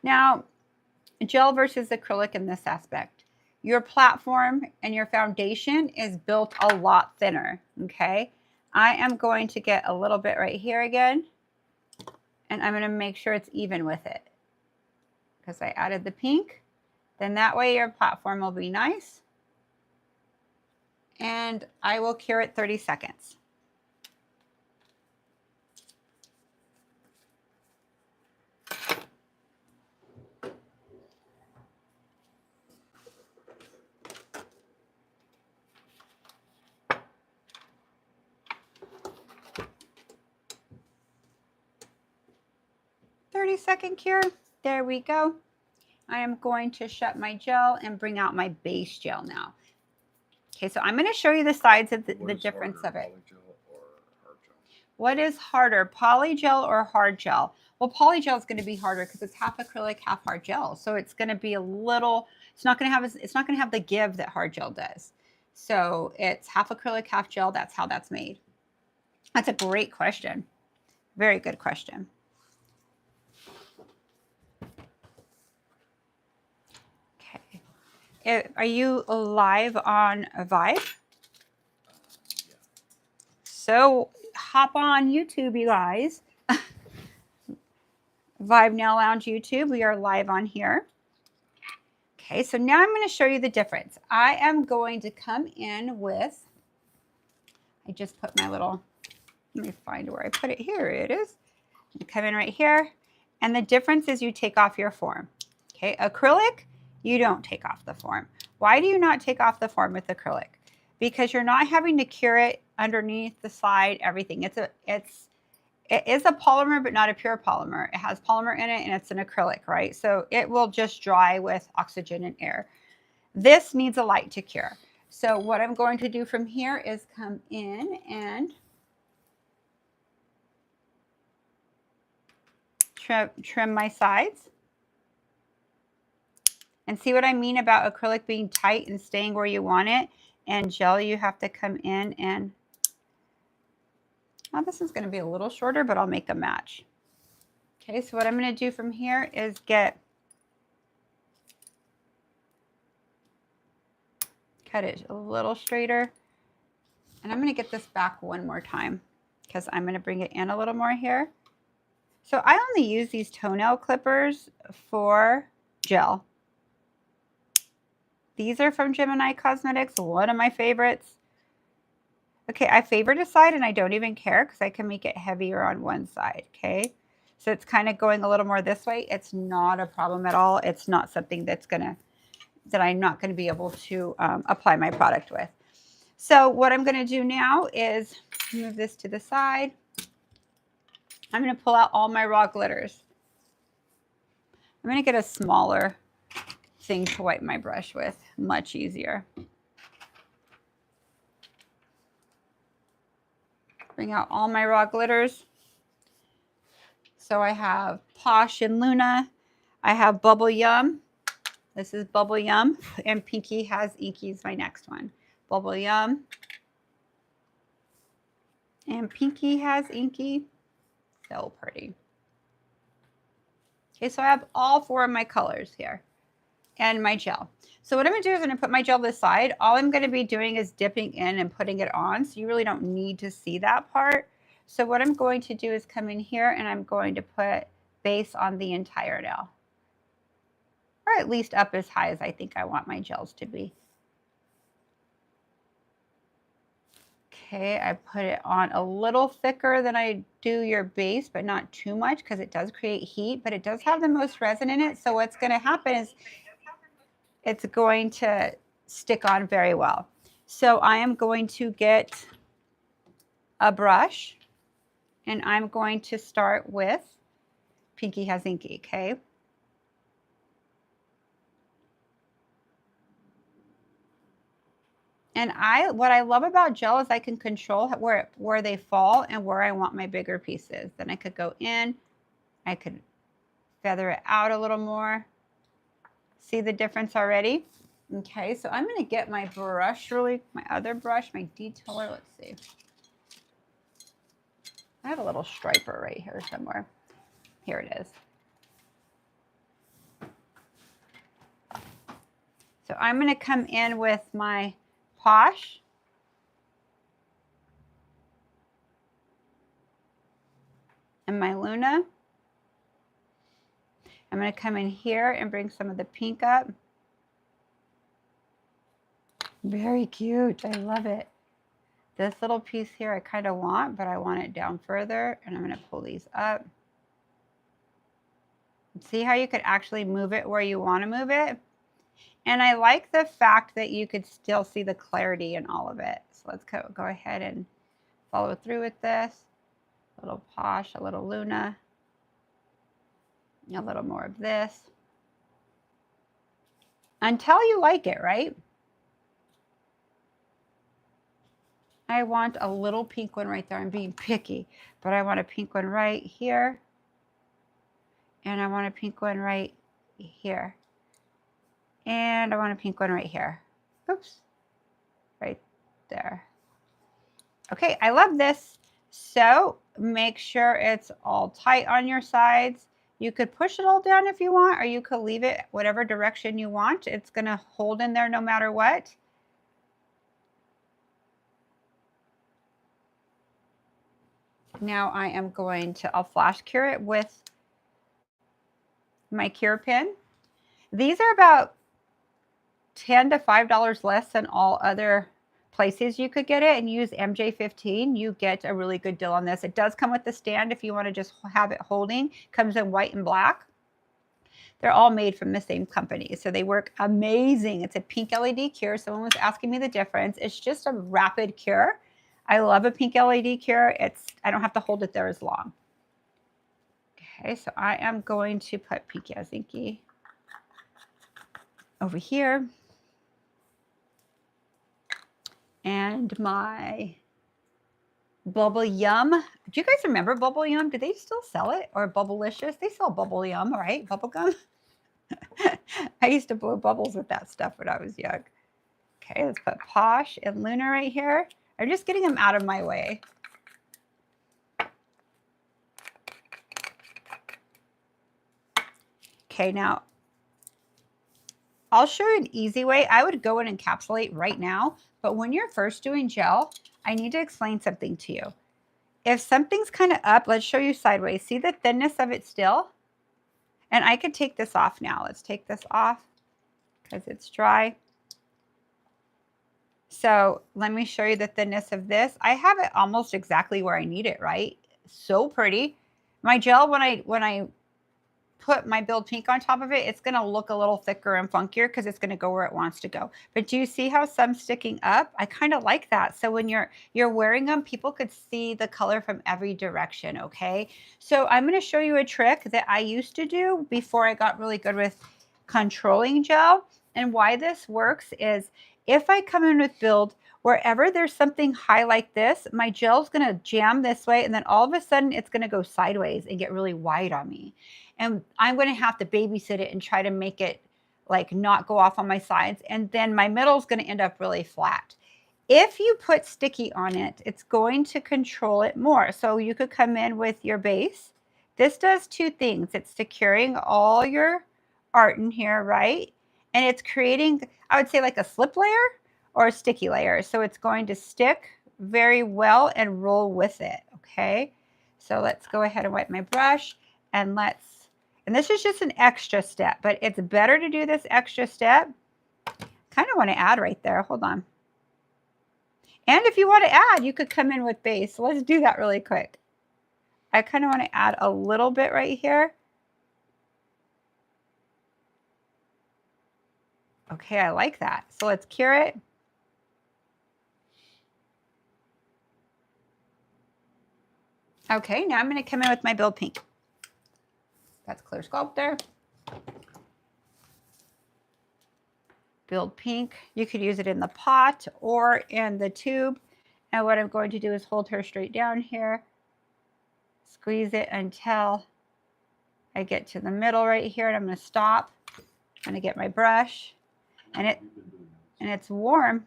Now, gel versus acrylic in this aspect. Your platform and your foundation is built a lot thinner, okay? I am going to get a little bit right here again, and I'm going to make sure it's even with it because I added the pink. Then that way your platform will be nice. And I will cure it 30 seconds. Second cure. There we go. I am going to shut my gel and bring out my base gel now. Okay, so I'm going to show you the sides of the difference of it. Polygel or hard gel? What is harder, polygel or hard gel? Well, polygel is going to be harder because it's half acrylic, half hard gel. So it's going to be a little, it's not going to have the give that hard gel does. So it's half acrylic, half gel. That's how that's made. That's a great question. Very good question. Are you live on Vibe? Yeah. So hop on YouTube, you guys. Vibe Nail Lounge YouTube. We are live on here. Okay, so now I'm going to show you the difference. I am going to come in with, I just put my little, let me find where I put it. Here it is. You come in right here. And the difference is you take off your form. Okay, acrylic, you don't take off the form. Why do you not take off the form with acrylic? Because you're not having to cure it underneath, the side, everything. It is a polymer, but not a pure polymer. It has polymer in it and it's an acrylic, right? So it will just dry with oxygen and air. This needs a light to cure. So what I'm going to do from here is come in and trim my sides. And see what I mean about acrylic being tight and staying where you want it, and gel you have to come in and, now this is going to be a little shorter, but I'll make a match. Okay, so what I'm going to do from here is cut it a little straighter, and I'm going to get this back one more time because I'm going to bring it in a little more here. So I only use these toenail clippers for gel. These are from Gemini Cosmetics, one of my favorites. Okay, I favored a side and I don't even care because I can make it heavier on one side, okay? So it's kind of going a little more this way. It's not a problem at all. It's not something that I'm not going to be able to apply my product with. So what I'm going to do now is move this to the side. I'm going to pull out all my raw glitters. I'm going to get a smaller thing to wipe my brush with, much easier. Bring out all my raw glitters. So I have Posh and Luna. I have Bubble Yum. This is Bubble Yum. And Pinky has Inky is my next one. Bubble Yum. And Pinky has Inky. So pretty. Okay, so I have all 4 of my colors here. And my gel. So what I'm going to do is I'm going to put my gel to the side. All I'm going to be doing is dipping in and putting it on. So you really don't need to see that part. So what I'm going to do is come in here and I'm going to put base on the entire nail. Or at least up as high as I think I want my gels to be. Okay, I put it on a little thicker than I do your base, but not too much because it does create heat, but it does have the most resin in it. So what's going to happen is it's going to stick on very well. So I am going to get a brush and I'm going to start with Pinky Has Inky, okay? And what I love about gel is I can control where they fall and where I want my bigger pieces. Then I could go in, I could feather it out a little more. See the difference already? Okay, so I'm going to get my brush my other brush, my detailer. Let's see. I have a little striper right here somewhere. Here it is. So I'm going to come in with my Posh. And my Luna. I'm going to come in here and bring some of the pink up. Very cute. I love it. This little piece here I kind of want, but I want it down further. And I'm going to pull these up. See how you could actually move it where you want to move it? And I like the fact that you could still see the clarity in all of it. So let's go ahead and follow through with this. A little Posh, a little Luna. A little more of this. Until you like it, right? I want a little pink one right there. I'm being picky, but I want a pink one right here. And I want a pink one right here. And I want a pink one right here. Oops. Right there. Okay, I love this. So make sure it's all tight on your sides. You could push it all down if you want, or you could leave it whatever direction you want. It's going to hold in there no matter what. Now I am going to, I'll flash cure it with my cure pen. These are about $10 to $5 less than all other places you could get it, and use MJ15. You get a really good deal on this. It does come with the stand if you want to just have it holding. Comes in white and black. They're all made from the same company, so they work amazing. It's a pink LED cure. Someone was asking me the difference. It's just a rapid cure. I love a pink LED cure. I don't have to hold it there as long. Okay, so I am going to put Pinky Has Inky over here. And my Bubble Yum. Do you guys remember Bubble Yum? Do they still sell it? Or Bubblicious? They sell Bubble Yum, right? Bubble gum. I used to blow bubbles with that stuff when I was young. Okay, let's put Posh and Luna right here. I'm just getting them out of my way. Okay, now I'll show you an easy way. I would go and encapsulate right now, but when you're first doing gel, I need to explain something to you. If something's kind of up, let's show you sideways. See the thinness of it still? And I could take this off now. Let's take this off because it's dry. So let me show you the thinness of this. I have it almost exactly where I need it, right? So pretty. My gel, when I put my Build Pink on top of it, it's going to look a little thicker and funkier because it's going to go where it wants to go. But do you see how some's sticking up? I kind of like that. So when you're wearing them, people could see the color from every direction, okay? So I'm going to show you a trick that I used to do before I got really good with controlling gel. And why this works is if I come in with Build, wherever there's something high like this, my gel's going to jam this way, and then all of a sudden it's going to go sideways and get really wide on me. And I'm going to have to babysit it and try to make it like not go off on my sides. And then my middle is going to end up really flat. If you put sticky on it, it's going to control it more. So you could come in with your base. This does two things. It's securing all your art in here, right? And it's creating, I would say, like a slip layer or a sticky layer. So it's going to stick very well and roll with it, okay? So let's go ahead and wipe my brush, and this is just an extra step, but it's better to do this extra step. Kind of want to add right there, hold on. And if you want to add, you could come in with base. So let's do that really quick. I kind of want to add a little bit right here. Okay, I like that. So let's cure it. Okay, now I'm going to come in with my Build Pink. That's Clear Sculptor. Build Pink. You could use it in the pot or in the tube. And what I'm going to do is hold her straight down here. Squeeze it until I get to the middle right here, and I'm going to stop. I'm going to get my brush. And it's warm.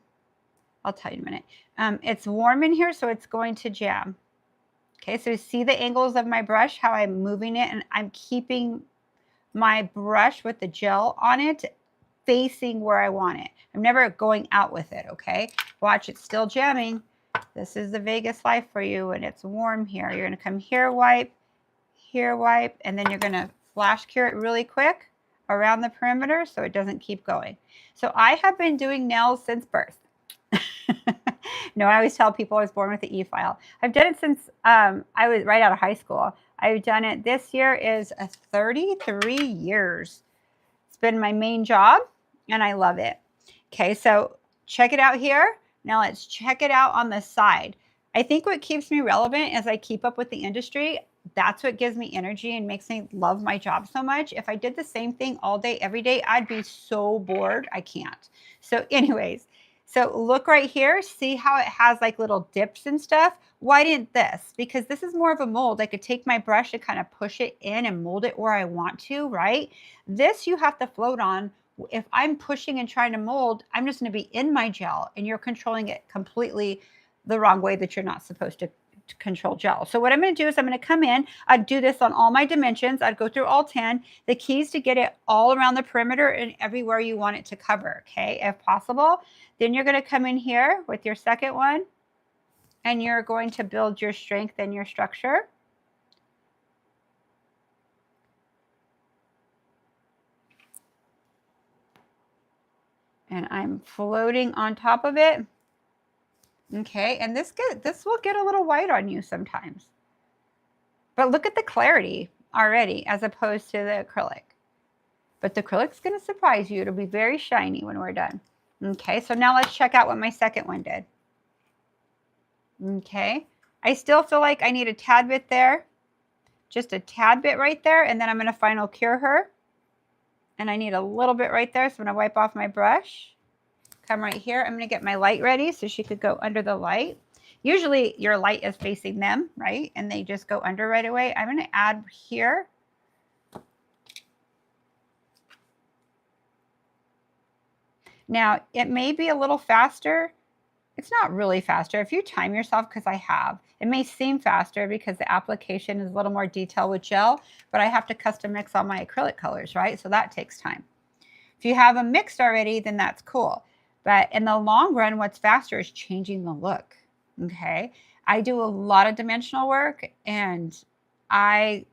I'll tell you in a minute. It's warm in here, so it's going to jam. Okay, so see the angles of my brush, how I'm moving it, and I'm keeping my brush with the gel on it facing where I want it. I'm never going out with it, okay? Watch, it's still jamming. This is the Vegas life for you, and it's warm here. You're going to come here, wipe, and then you're going to flash cure it really quick around the perimeter so it doesn't keep going. So I have been doing nails since birth. No, I always tell people I was born with the E-file. I've done it since I was right out of high school. I've done it, this year is 33 years. It's been my main job, and I love it. Okay, so check it out here. Now let's check it out on the side. I think what keeps me relevant is I keep up with the industry. That's what gives me energy and makes me love my job so much. If I did the same thing all day, every day, I'd be so bored. I can't. So anyways, so look right here. See how it has like little dips and stuff? Why didn't this? Because this is more of a mold. I could take my brush and kind of push it in and mold it where I want to, right? This you have to float on. If I'm pushing and trying to mold, I'm just going to be in my gel, and you're controlling it completely the wrong way that you're not supposed to control gel. So what I'm going to do is I'm going to come in. I'd do this on all my dimensions. I'd go through all 10. The key is to get it all around the perimeter and everywhere you want it to cover, okay, if possible. Then you're going to come in here with your second one, and you're going to build your strength and your structure. And I'm floating on top of it. Okay, and this will get a little white on you sometimes. But look at the clarity already as opposed to the acrylic. But the acrylic's going to surprise you. It'll be very shiny when we're done. Okay, so now let's check out what my second one did. Okay, I still feel like I need a tad bit there. Just a tad bit right there, and then I'm going to final cure her. And I need a little bit right there, so I'm going to wipe off my brush. Come right here. I'm going to get my light ready so she could go under the light. Usually your light is facing them, right? And they just go under right away. I'm going to add here. Now, it may be a little faster. It's not really faster. If you time yourself, because I have, it may seem faster because the application is a little more detailed with gel, but I have to custom mix all my acrylic colors, right? So that takes time. If you have them mixed already, then that's cool. But in the long run, what's faster is changing the look, okay? I do a lot of dimensional work, and I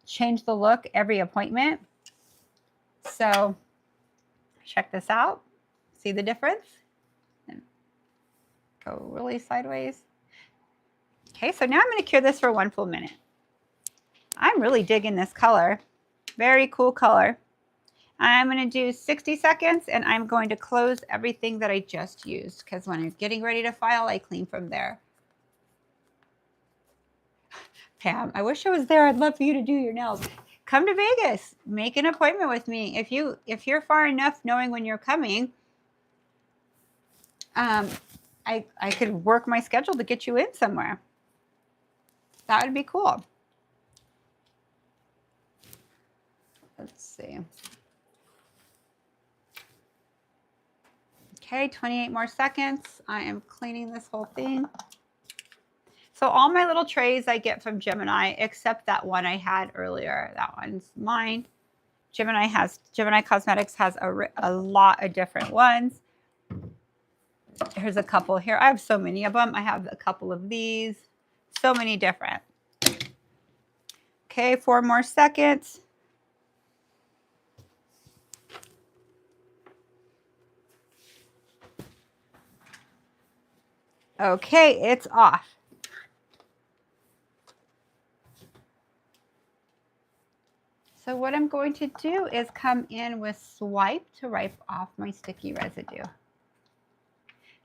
change the look every appointment. So check this out. See the difference? And go really sideways. Okay, so now I'm going to cure this for 1 full minute. I'm really digging this color. Very cool color. I'm going to do 60 seconds and I'm going to close everything that I just used because when I'm getting ready to file, I clean from there. Pam, I wish I was there. I'd love for you to do your nails. Come to Vegas. Make an appointment with me. If you're far enough knowing when you're coming, I could work my schedule to get you in somewhere. That would be cool. Let's see. Okay, 28 more seconds. I am cleaning this whole thing. So all my little trays I get from Gemini, except that one I had earlier. That one's mine. Gemini Cosmetics has a lot of different ones. Here's a couple here. I have so many of them. I have a couple of these. So many different. Okay, 4 more seconds. Okay, it's off. So what I'm going to do is come in with Swipe to wipe off my sticky residue.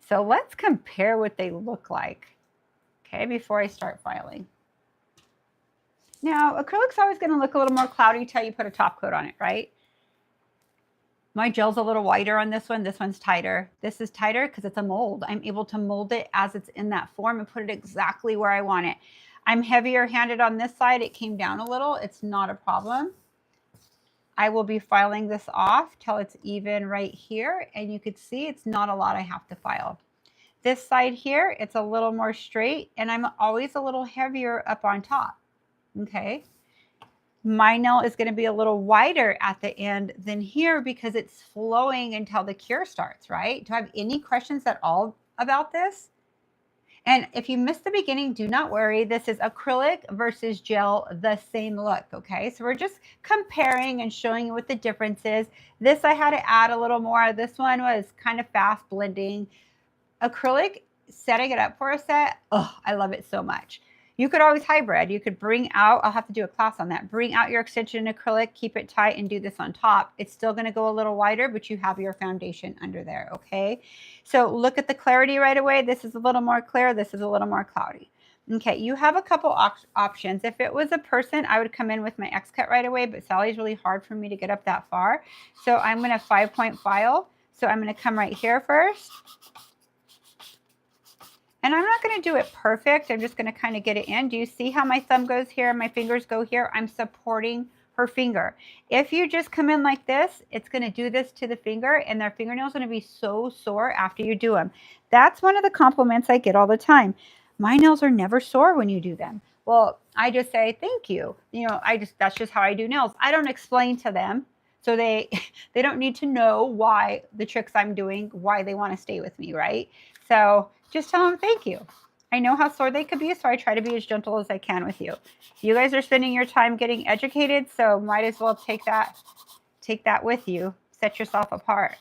So let's compare what they look like, okay, before I start filing. Now, acrylic's always going to look a little more cloudy till you put a top coat on it, right? My gel's a little whiter on this one. This one's tighter. This is tighter because it's a mold. I'm able to mold it as it's in that form and put it exactly where I want it. I'm heavier handed on this side. It came down a little. It's not a problem. I will be filing this off till it's even right here. And you could see it's not a lot I have to file. This side here, it's a little more straight and I'm always a little heavier up on top. Okay. My nail is going to be a little wider at the end than here because it's flowing until the cure starts, right? Do I have any questions at all about this? And if you missed the beginning, do not worry. This is acrylic versus gel, the same look, okay? So we're just comparing and showing you what the difference is. This I had to add a little more. This one was kind of fast blending. Acrylic, setting it up for a set, oh, I love it so much. You could always hybrid. You could bring out, I'll have to do a class on that. Bring out your extension acrylic, keep it tight and do this on top. It's still going to go a little wider, but you have your foundation under there, okay? So look at the clarity right away. This is a little more clear. This is a little more cloudy. Okay, you have a couple options. If it was a person, I would come in with my X-cut right away, but Sally's really hard for me to get up that far. So I'm going to 5-point file. So I'm going to come right here first. And I'm not going to do it perfect. I'm just going to kind of get it in. Do you see how my thumb goes here and my fingers go here? I'm supporting her finger. If you just come in like this, it's going to do this to the finger and their fingernails are going to be so sore after you do them. That's one of the compliments I get all the time. My nails are never sore when you do them. Well, I just say, thank you. You know, that's just how I do nails. I don't explain to them. So they don't need to know why the tricks I'm doing, why they want to stay with me, right? So just tell them thank you. I know how sore they could be, so I try to be as gentle as I can with you. You guys are spending your time getting educated, so might as well take that with you. Set yourself apart.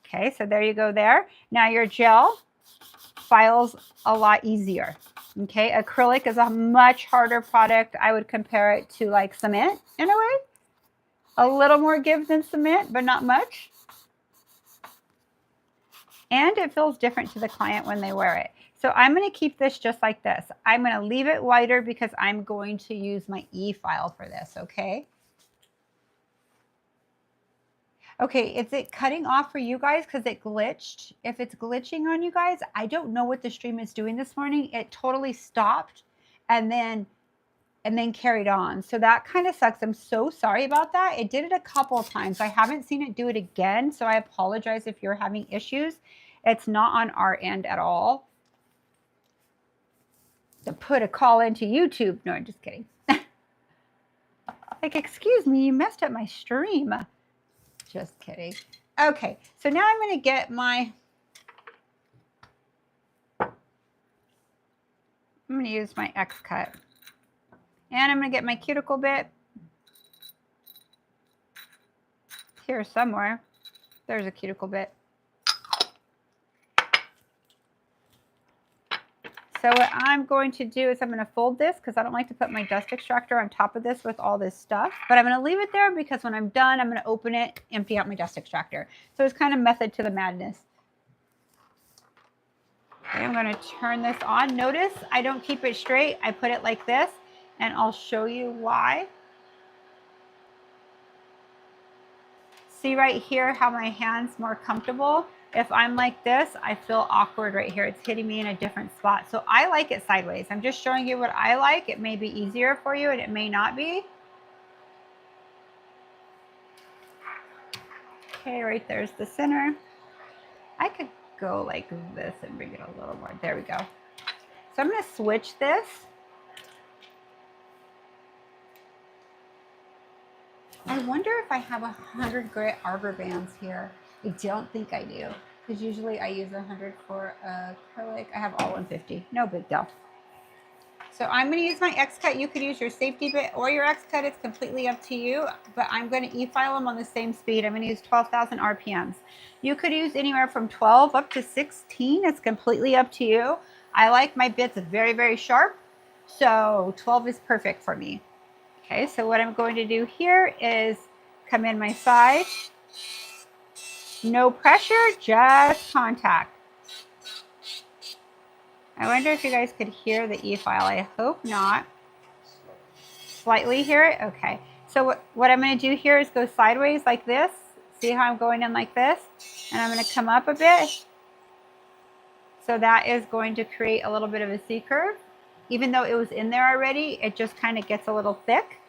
Okay, so there you go there. Now your gel files a lot easier. Okay, acrylic is a much harder product. I would compare it to like cement in a way. A little more give than cement, but not much. And it feels different to the client when they wear it. So I'm going to keep this just like this. I'm going to leave it wider because I'm going to use my E-file for this, okay? Okay, is it cutting off for you guys because it glitched? If it's glitching on you guys, I don't know what the stream is doing this morning. It totally stopped and then carried on. So that kind of sucks. I'm so sorry about that. It did it a couple of times. I haven't seen it do it again. So I apologize if you're having issues. It's not on our end at all. To put a call into YouTube. No, I'm just kidding. Like, excuse me, you messed up my stream. Just kidding. Okay, so now I'm going to get I'm going to use my X-cut. And I'm going to get my cuticle bit. Here somewhere. There's a cuticle bit. So what I'm going to do is I'm going to fold this because I don't like to put my dust extractor on top of this with all this stuff. But I'm going to leave it there because when I'm done, I'm going to open it, empty out my dust extractor. So it's kind of method to the madness. Okay, I'm going to turn this on. Notice I don't keep it straight. I put it like this, and I'll show you why. See right here how my hand's more comfortable? If I'm like this, I feel awkward right here. It's hitting me in a different spot. So I like it sideways. I'm just showing you what I like. It may be easier for you and it may not be. Okay, right there's the center. I could go like this and bring it a little more. There we go. So I'm going to switch this. I wonder if I have 100 grit arbor bands here. I don't think I do, because usually I use 100 for acrylic. I have all 150. No big deal. So I'm going to use my X-Cut. You could use your safety bit or your X-Cut. It's completely up to you, but I'm going to e-file them on the same speed. I'm going to use 12,000 RPMs. You could use anywhere from 12 up to 16. It's completely up to you. I like my bits very, very sharp, so 12 is perfect for me. Okay, so what I'm going to do here is come in my side. No pressure, just contact. I wonder if you guys could hear the e-file. I hope not. Slightly hear it? Okay. So what I'm going to do here is go sideways like this. See how I'm going in like this? And I'm going to come up a bit. So that is going to create a little bit of a C curve. Even though it was in there already, it just kind of gets a little thick.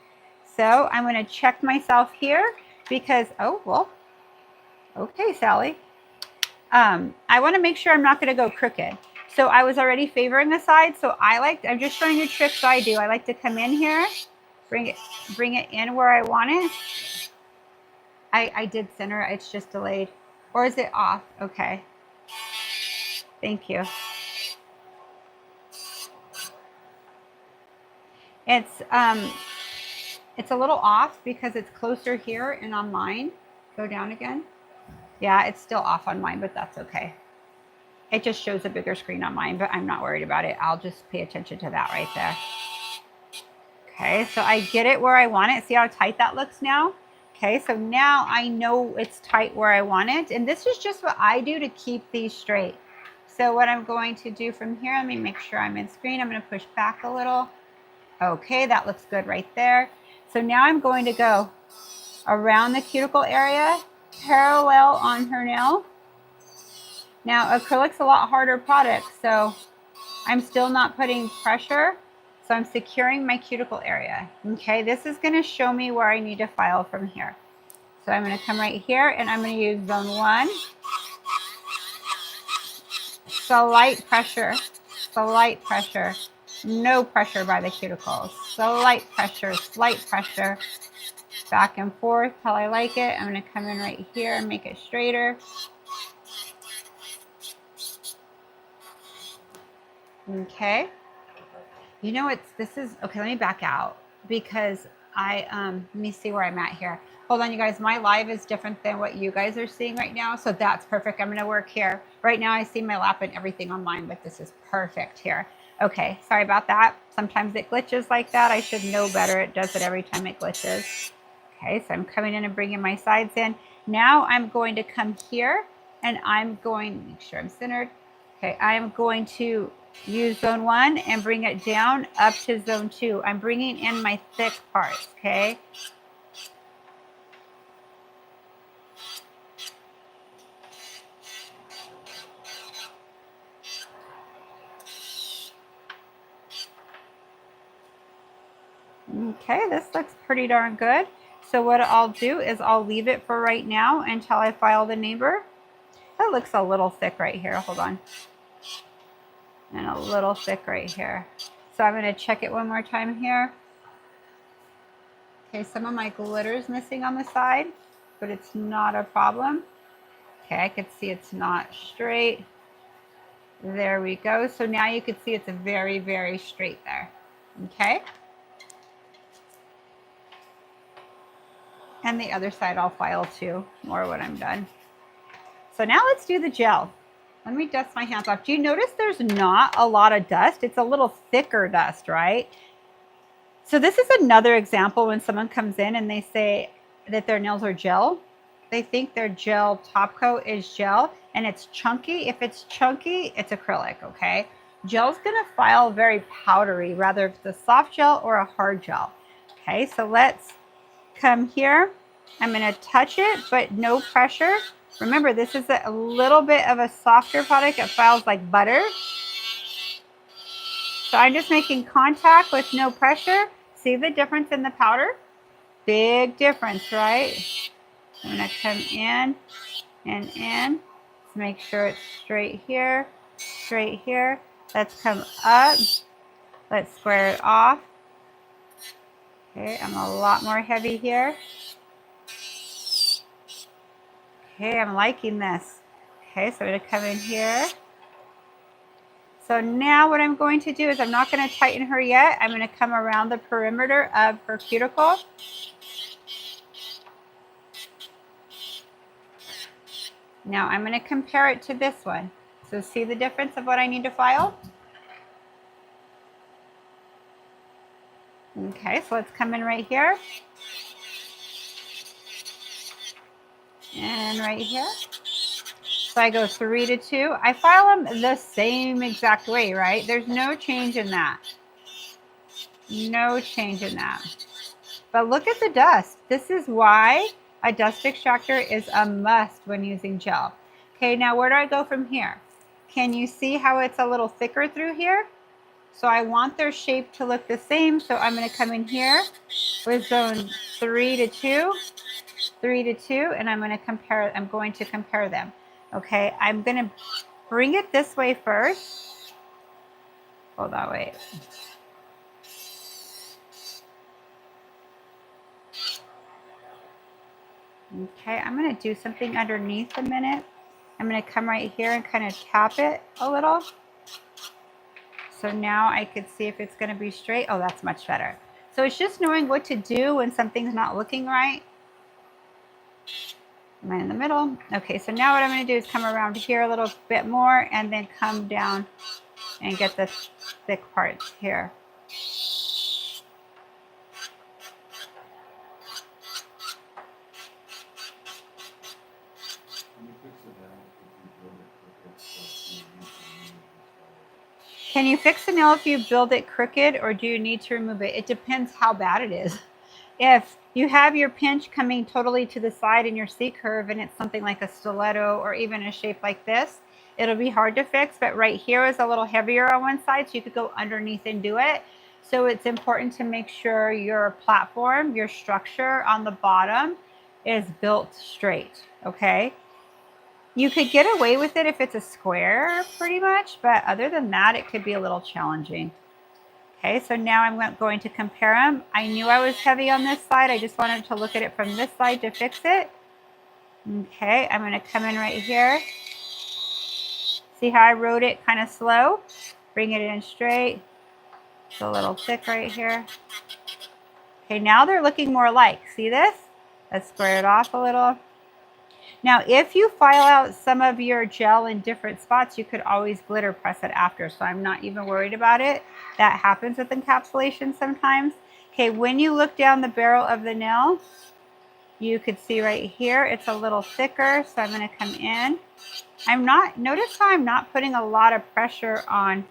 So I'm going to check myself here because, oh, well, okay, Sally. I want to make sure I'm not going to go crooked. So I was already favoring a side. So I'm just showing you tricks I do. I like to come in here, bring it in where I want it. I did center, it's just delayed. Or is it off? Okay. Thank you. It's a little off because it's closer here and on mine. Go down again. Yeah, it's still off on mine, but that's okay. It just shows a bigger screen on mine, but I'm not worried about it. I'll just pay attention to that right there. Okay, so I get it where I want it. See how tight that looks now? Okay, so now I know it's tight where I want it. And this is just what I do to keep these straight. So what I'm going to do from here, let me make sure I'm in screen. I'm going to push back a little. Okay, that looks good right there. So now I'm going to go around the cuticle area, parallel on her nail. Now, acrylic's a lot harder product, so I'm still not putting pressure. So I'm securing my cuticle area. Okay, this is going to show me where I need to file from here. So I'm going to come right here and I'm going to use zone 1. Slight pressure, slight pressure. No pressure by the cuticles. Slight pressure, slight pressure. Back and forth how I like it. I'm going to come in right here and make it straighter. Okay. You know, okay, let me back out because let me see where I'm at here. Hold on, you guys, my live is different than what you guys are seeing right now. So that's perfect. I'm going to work here. Right now I see my lap and everything on mine, but this is perfect here. Okay, sorry about that. Sometimes it glitches like that. I should know better. It does it every time it glitches. Okay, so I'm coming in and bringing my sides in. Now I'm going to come here and I'm going to make sure I'm centered. Okay, I am going to use zone 1 and bring it down up to zone 2. I'm bringing in my thick parts, okay? Okay, this looks pretty darn good. So what I'll do is I'll leave it for right now until I file the neighbor. That looks a little thick right here. Hold on. And a little thick right here. So I'm going to check it one more time here. Okay, some of my glitter is missing on the side, but it's not a problem. Okay, I can see it's not straight. There we go. So now you can see it's very, very straight there. Okay. And the other side I'll file too, more when I'm done. So now let's do the gel. Let me dust my hands off. Do you notice there's not a lot of dust? It's a little thicker dust, right? So this is another example when someone comes in and they say that their nails are gel. They think their gel top coat is gel and it's chunky. If it's chunky, it's acrylic, okay? Gel's gonna file very powdery, rather if it's a soft gel or a hard gel. Okay, so let's come here. I'm gonna touch it, but no pressure. Remember, this is a little bit of a softer product. It files like butter. So I'm just making contact with no pressure. See the difference in the powder? Big difference, right? I'm gonna come in and in. Let's make sure it's straight here, straight here. Let's come up. Let's square it off. Okay, I'm a lot more heavy here. Okay, I'm liking this. Okay, so I'm gonna come in here. So now what I'm going to do is I'm not going to tighten her yet. I'm going to come around the perimeter of her cuticle. Now I'm going to compare it to this one. So see the difference of what I need to file? Okay, so let's come in right here. And right here. So I go 3 to 2. I file them the same exact way, right? There's no change in that. No change in that. But look at the dust. This is why a dust extractor is a must when using gel. Okay, now where do I go from here? Can you see how it's a little thicker through here? So I want their shape to look the same. So I'm going to come in here with zone 3 to 2, 3 to 2, and I'm going to compare them. Okay, I'm going to bring it this way first. Hold on, wait. Okay, I'm going to do something underneath a minute. I'm going to come right here and kind of tap it a little. So now I could see if it's going to be straight. Oh, that's much better. So it's just knowing what to do when something's not looking right. Am I in the middle? Okay, so now what I'm going to do is come around here a little bit more and then come down and get the thick parts here. Can you fix the nail if you build it crooked, or do you need to remove it? It depends how bad it is. If you have your pinch coming totally to the side in your C-curve and it's something like a stiletto or even a shape like this, it'll be hard to fix, but right here is a little heavier on one side, so you could go underneath and do it. So it's important to make sure your platform, your structure on the bottom is built straight, okay? You could get away with it if it's a square pretty much, but other than that, it could be a little challenging. Okay, so now I'm going to compare them. I knew I was heavy on this side. I just wanted to look at it from this side to fix it. Okay, I'm going to come in right here. See how I wrote it kind of slow? Bring it in straight. It's a little thick right here. Okay, now they're looking more alike. See this? Let's square it off a little. Now, if you file out some of your gel in different spots, you could always glitter press it after, so I'm not even worried about it. That happens with encapsulation sometimes. Okay, when you look down the barrel of the nail, you could see right here, it's a little thicker, so I'm going to come in. Notice how I'm not putting a lot of pressure on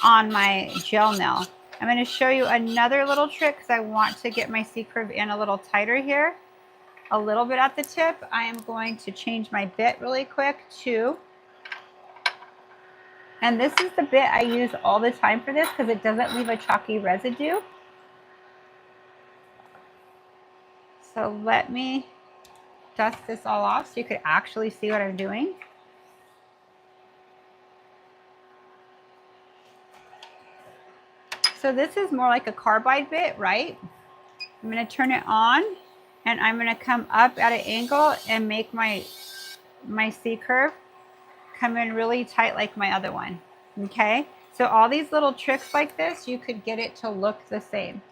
my gel nail. I'm going to show you another little trick because I want to get my C-curve in a little tighter here. A little bit at the tip. I am going to change my bit really quick too. And this is the bit I use all the time for this because it doesn't leave a chalky residue. So let me dust this all off so you could actually see what I'm doing. So this is more like a carbide bit, right? I'm going to turn it on and I'm going to come up at an angle and make my C-curve come in really tight like my other one. Okay, so all these little tricks like this, you could get it to look the same.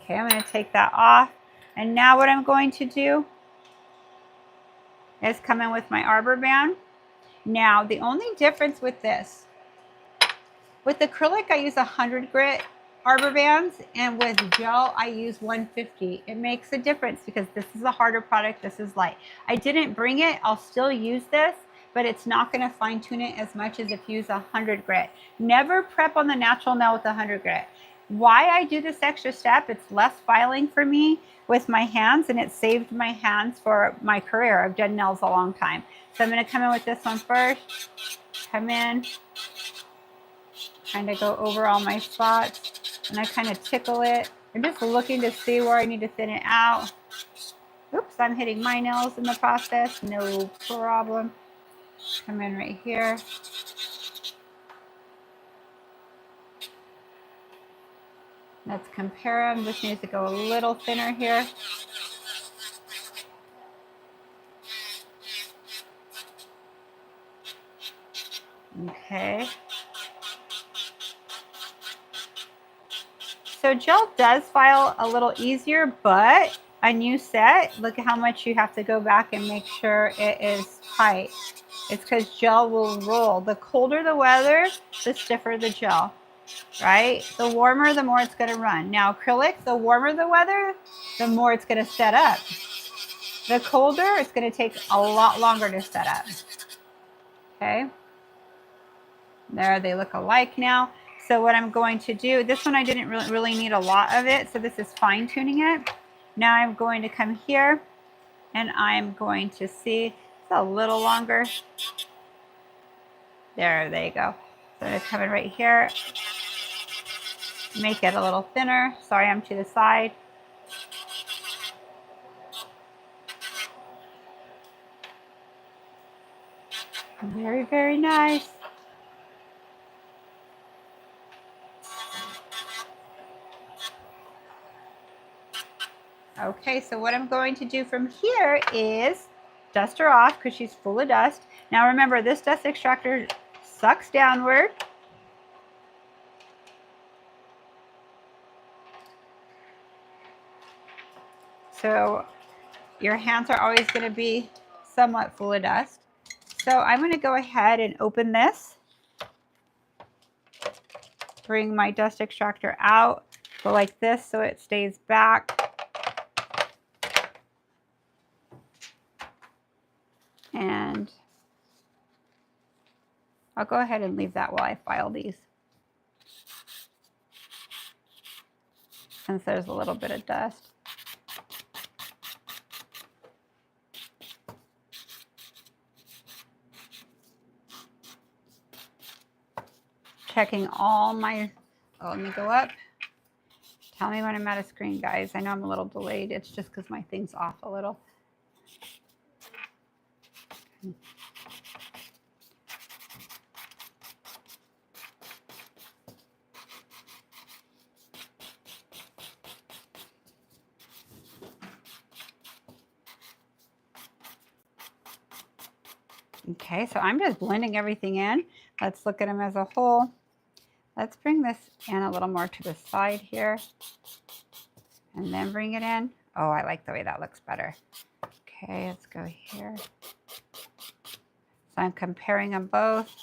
Okay, I'm going to take that off. And now what I'm going to do is coming with my arbor band. Now, the only difference with this, with acrylic, I use 100 grit arbor bands, and with gel, I use 150. It makes a difference because this is a harder product, this is light. I didn't bring it, I'll still use this, but it's not gonna fine tune it as much as if you use 100 grit. Never prep on the natural nail with 100 grit. Why I do this extra step, it's less filing for me with my hands, and it saved my hands for my career. I've done nails a long time. So I'm gonna come in with this one first, come in, kind of go over all my spots, and I kind of tickle it. I'm just looking to see where I need to thin it out. Oops, I'm hitting my nails in the process, no problem. Come in right here. Let's compare them. This needs to go a little thinner here. Okay. So gel does file a little easier, but a new set, look at how much you have to go back and make sure it is tight. It's because gel will roll. The colder the weather, the stiffer the gel, right? The warmer, the more it's going to run. Now acrylic, the warmer the weather, the more it's going to set up. The colder, it's going to take a lot longer to set up. Okay. There, they look alike now. So what I'm going to do, this one I didn't really need a lot of it, so this is fine tuning it. Now I'm going to come here and I'm going to see, it's a little longer. There they go. So I'm coming right here, make it a little thinner. Sorry, I'm to the side. Very, very nice. Okay, so what I'm going to do from here is dust her off because she's full of dust. Now remember, this dust extractor sucks downward. So your hands are always going to be somewhat full of dust. So I'm going to go ahead and open this. Bring my dust extractor out. Go like this so it stays back. And I'll go ahead and leave that while I file these, since there's a little bit of dust. Checking all my, oh, let me go up. Tell me when I'm out of screen, guys. I know I'm a little delayed. It's just because my thing's off a little. Okay, so I'm just blending everything in. Let's look at them as a whole. Let's bring this in a little more to the side here. And then bring it in. Oh, I like the way that looks better. Okay, let's go here. So I'm comparing them both.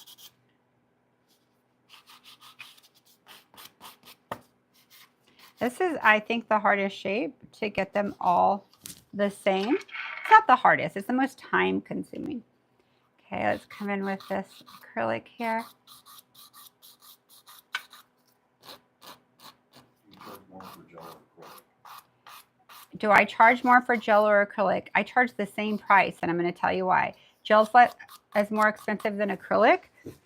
This is, I think, the hardest shape to get them all the same. It's not the hardest, it's the most time consuming. Okay, let's come in with this acrylic here. Do I charge more for gel or acrylic? I charge the same price, and I'm going to tell you why. Gel's is more expensive than acrylic,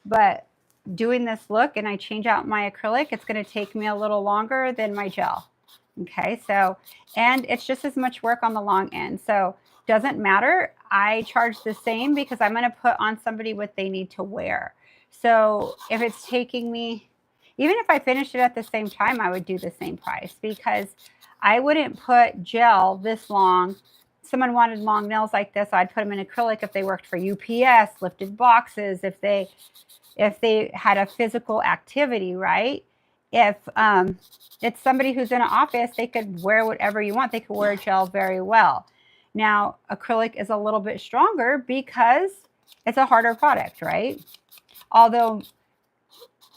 but doing this look and I change out my acrylic, it's going to take me a little longer than my gel. Okay, so, and it's just as much work on the long end. So doesn't matter. I charge the same because I'm going to put on somebody what they need to wear. So if it's taking me, even if I finished it at the same time, I would do the same price, because I wouldn't put gel this long. Someone wanted long nails like this, I'd put them in acrylic if they worked for UPS, lifted boxes, if they had a physical activity, right? If it's somebody who's in an office, they could wear whatever you want. They could wear gel very well. Now, acrylic is a little bit stronger because it's a harder product, right? Although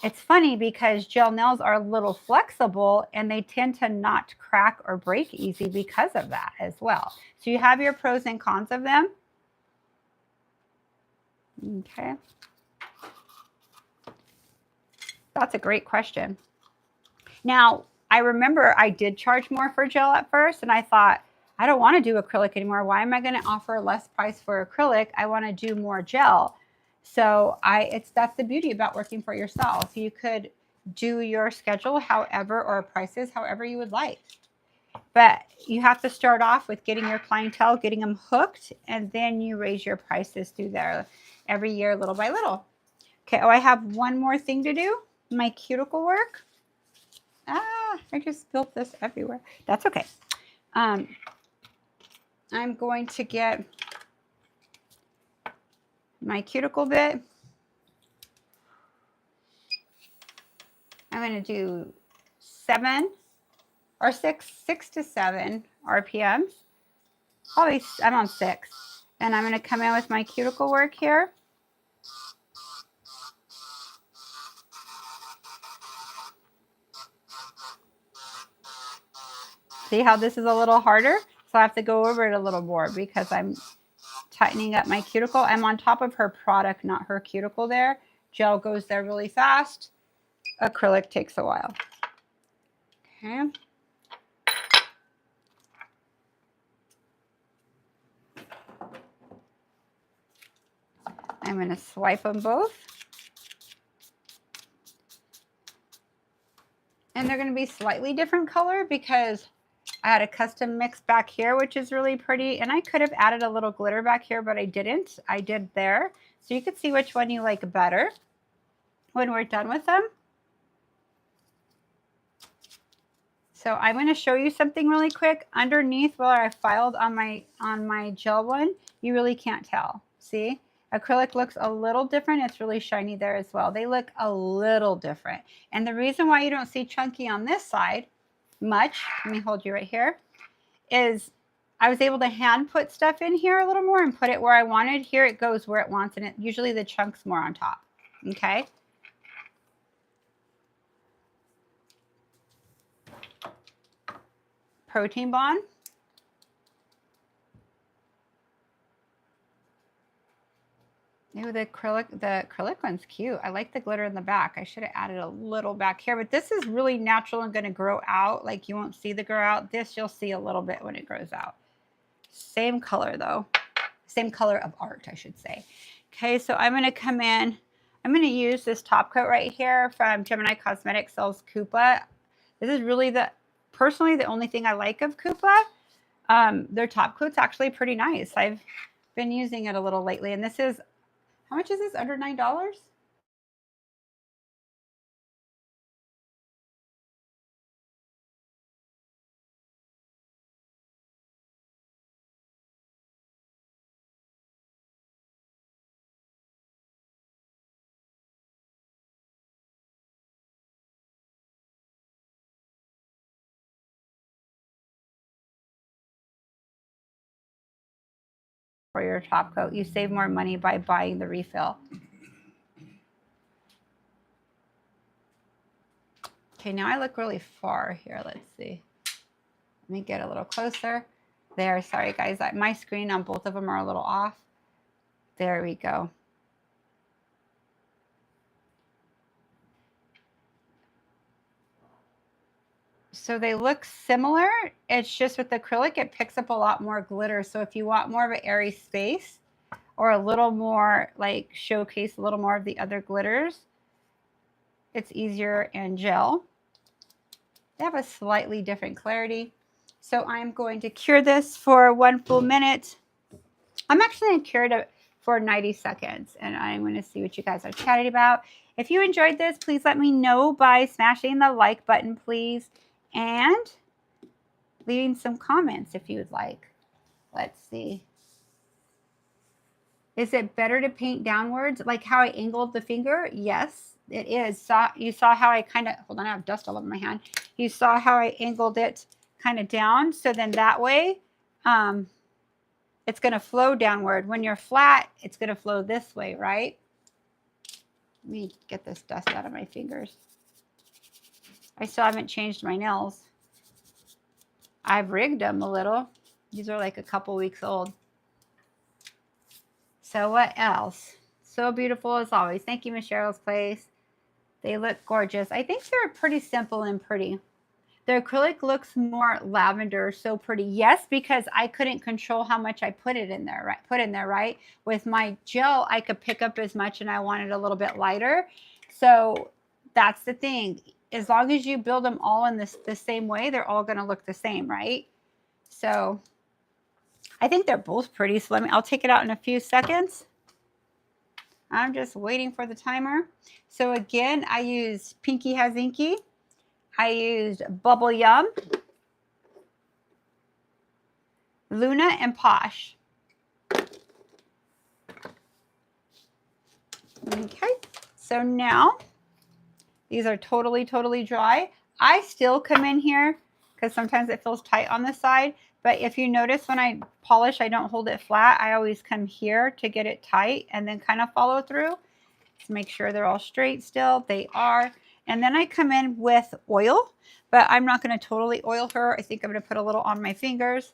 it's funny because gel nails are a little flexible and they tend to not crack or break easy because of that as well. So you have your pros and cons of them. Okay. That's a great question. Now, I remember I did charge more for gel at first, and I thought, I don't want to do acrylic anymore. Why am I going to offer less price for acrylic? I want to do more gel. So that's the beauty about working for yourself. You could do your schedule however, or prices however you would like. But you have to start off with getting your clientele, getting them hooked, and then you raise your prices through there every year, little by little. Okay, oh, I have one more thing to do, my cuticle work. I just spilled this everywhere. That's okay. I'm going to get my cuticle bit. I'm going to do 6 to 7 RPMs. Probably I'm on 6. And I'm going to come in with my cuticle work here. See how this is a little harder? So I have to go over it a little more because I'm tightening up my cuticle. I'm on top of her product, not her cuticle there. Gel goes there really fast. Acrylic takes a while. Okay. I'm going to swipe them both. And they're going to be slightly different color because I had a custom mix back here, which is really pretty. And I could have added a little glitter back here, but I didn't. I did there. So you can see which one you like better when we're done with them. So I'm going to show you something really quick. Underneath where I filed on my gel one, you really can't tell. See? Acrylic looks a little different. It's really shiny there as well. They look a little different. And the reason why you don't see chunky on this side much, let me hold you right here, is I was able to hand put stuff in here a little more and put it where I wanted. Here it goes where it wants, and usually the chunk's more on top. Okay? Protein bond. Ooh, the acrylic one's cute. I like the glitter in the back. I should have added a little back here, but this is really natural and going to grow out. Like you won't see the grow out. This you'll see a little bit when it grows out. Same color though. Same color of art, I should say. Okay, so I'm going to come in. I'm going to use this top coat right here from Gemini Cosmetics sells Coupa. This is really personally the only thing I like of Coupa. Their top coat's actually pretty nice. I've been using it a little lately, and this is, how much is this? Under $9? For your top coat. You save more money by buying the refill. Okay, now I look really far here. Let's see. Let me get a little closer. There, sorry guys, my screen on both of them are a little off. There we go. So they look similar. It's just with acrylic, it picks up a lot more glitter. So if you want more of an airy space or a little more like showcase a little more of the other glitters, it's easier in gel. They have a slightly different clarity. So I'm going to cure this for 1 full minute. I'm actually going to cure it for 90 seconds, and I'm going to see what you guys are chatting about. If you enjoyed this, please let me know by smashing the like button, please, and leaving some comments if you would like. Let's see. Is it better to paint downwards, like how I angled the finger? Yes, it is. You saw how I kind of, hold on, I have dust all over my hand. You saw how I angled it kind of down. So then that way, it's going to flow downward. When you're flat, it's going to flow this way, right? Let me get this dust out of my fingers. I still haven't changed my nails. I've rigged them a little. These are like a couple weeks old. So what else? So beautiful as always. Thank you, Miss Cheryl's Place. They look gorgeous. I think they're pretty simple and pretty. The acrylic looks more lavender, so pretty. Yes, because I couldn't control how much I put in there, right? With my gel, I could pick up as much and I wanted a little bit lighter. So that's the thing. As long as you build them all in the same way, they're all going to look the same, right? So I think they're both pretty. So I'll take it out in a few seconds. I'm just waiting for the timer. So again, I use Pinky Has Inky. I used Bubble Yum, Luna, and Posh. Okay, so now these are totally dry. I still come in here because sometimes it feels tight on the side. But if you notice when I polish, I don't hold it flat. I always come here to get it tight and then kind of follow through to make sure they're all straight still. They are. And then I come in with oil, but I'm not going to totally oil her. I think I'm going to put a little on my fingers.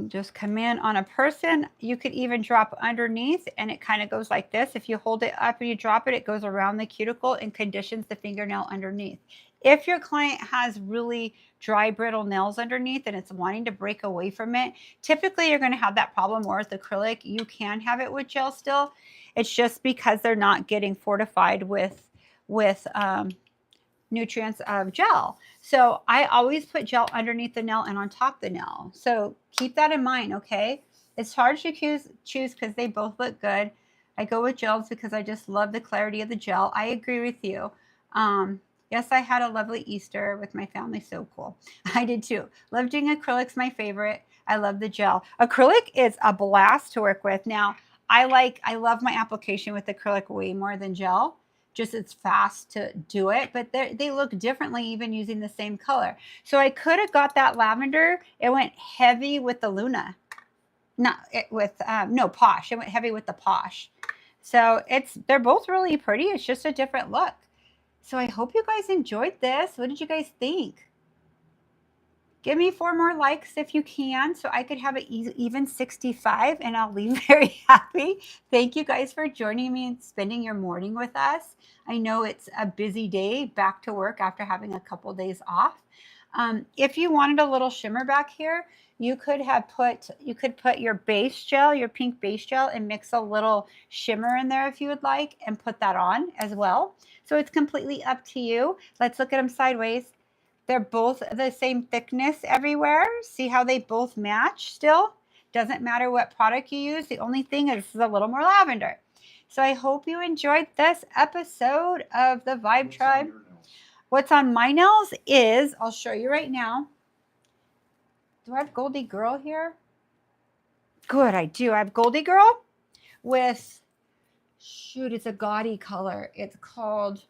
Just come in on a person. You could even drop underneath and it kind of goes like this. If you hold it up and you drop it, it goes around the cuticle and conditions the fingernail underneath. If your client has really dry, brittle nails underneath and it's wanting to break away from it, typically you're going to have that problem more with acrylic. You can have it with gel still. It's just because they're not getting fortified with nutrients of gel. So I always put gel underneath the nail and on top of the nail. So keep that in mind, okay? It's hard to choose because they both look good. I go with gels because I just love the clarity of the gel. I agree with you. Yes, I had a lovely Easter with my family. So cool. I did too. Love doing acrylics, my favorite. I love the gel. Acrylic is a blast to work with. Now, I love my application with acrylic way more than gel. Just it's fast to do it, but they look differently even using the same color. So I could have got that lavender. It went heavy with the Luna. No, Posh. It went heavy with the Posh. So they're both really pretty. It's just a different look. So I hope you guys enjoyed this. What did you guys think? Give me 4 more likes if you can so I could have an even 65 and I'll leave very happy. Thank you guys for joining me and spending your morning with us. I know it's a busy day back to work after having a couple days off. If you wanted a little shimmer back here, you could put your base gel, your pink base gel, and mix a little shimmer in there if you would like and put that on as well. So it's completely up to you. Let's look at them sideways. They're both the same thickness everywhere. See how they both match still? Doesn't matter what product you use. The only thing is a little more lavender. So I hope you enjoyed this episode of the Vibe Tribe. What's on my nails is, I'll show you right now. Do I have Goldie Girl here? Good, I do. I have Goldie Girl with, it's a Gotti color. It's called,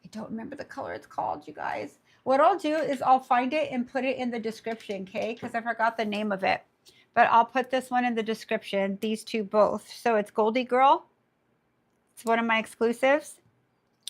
I don't remember the color it's called, you guys. What I'll do is I'll find it and put it in the description, okay? Because I forgot the name of it. But I'll put this one in the description, these two both. So it's Goldie Girl. It's one of my exclusives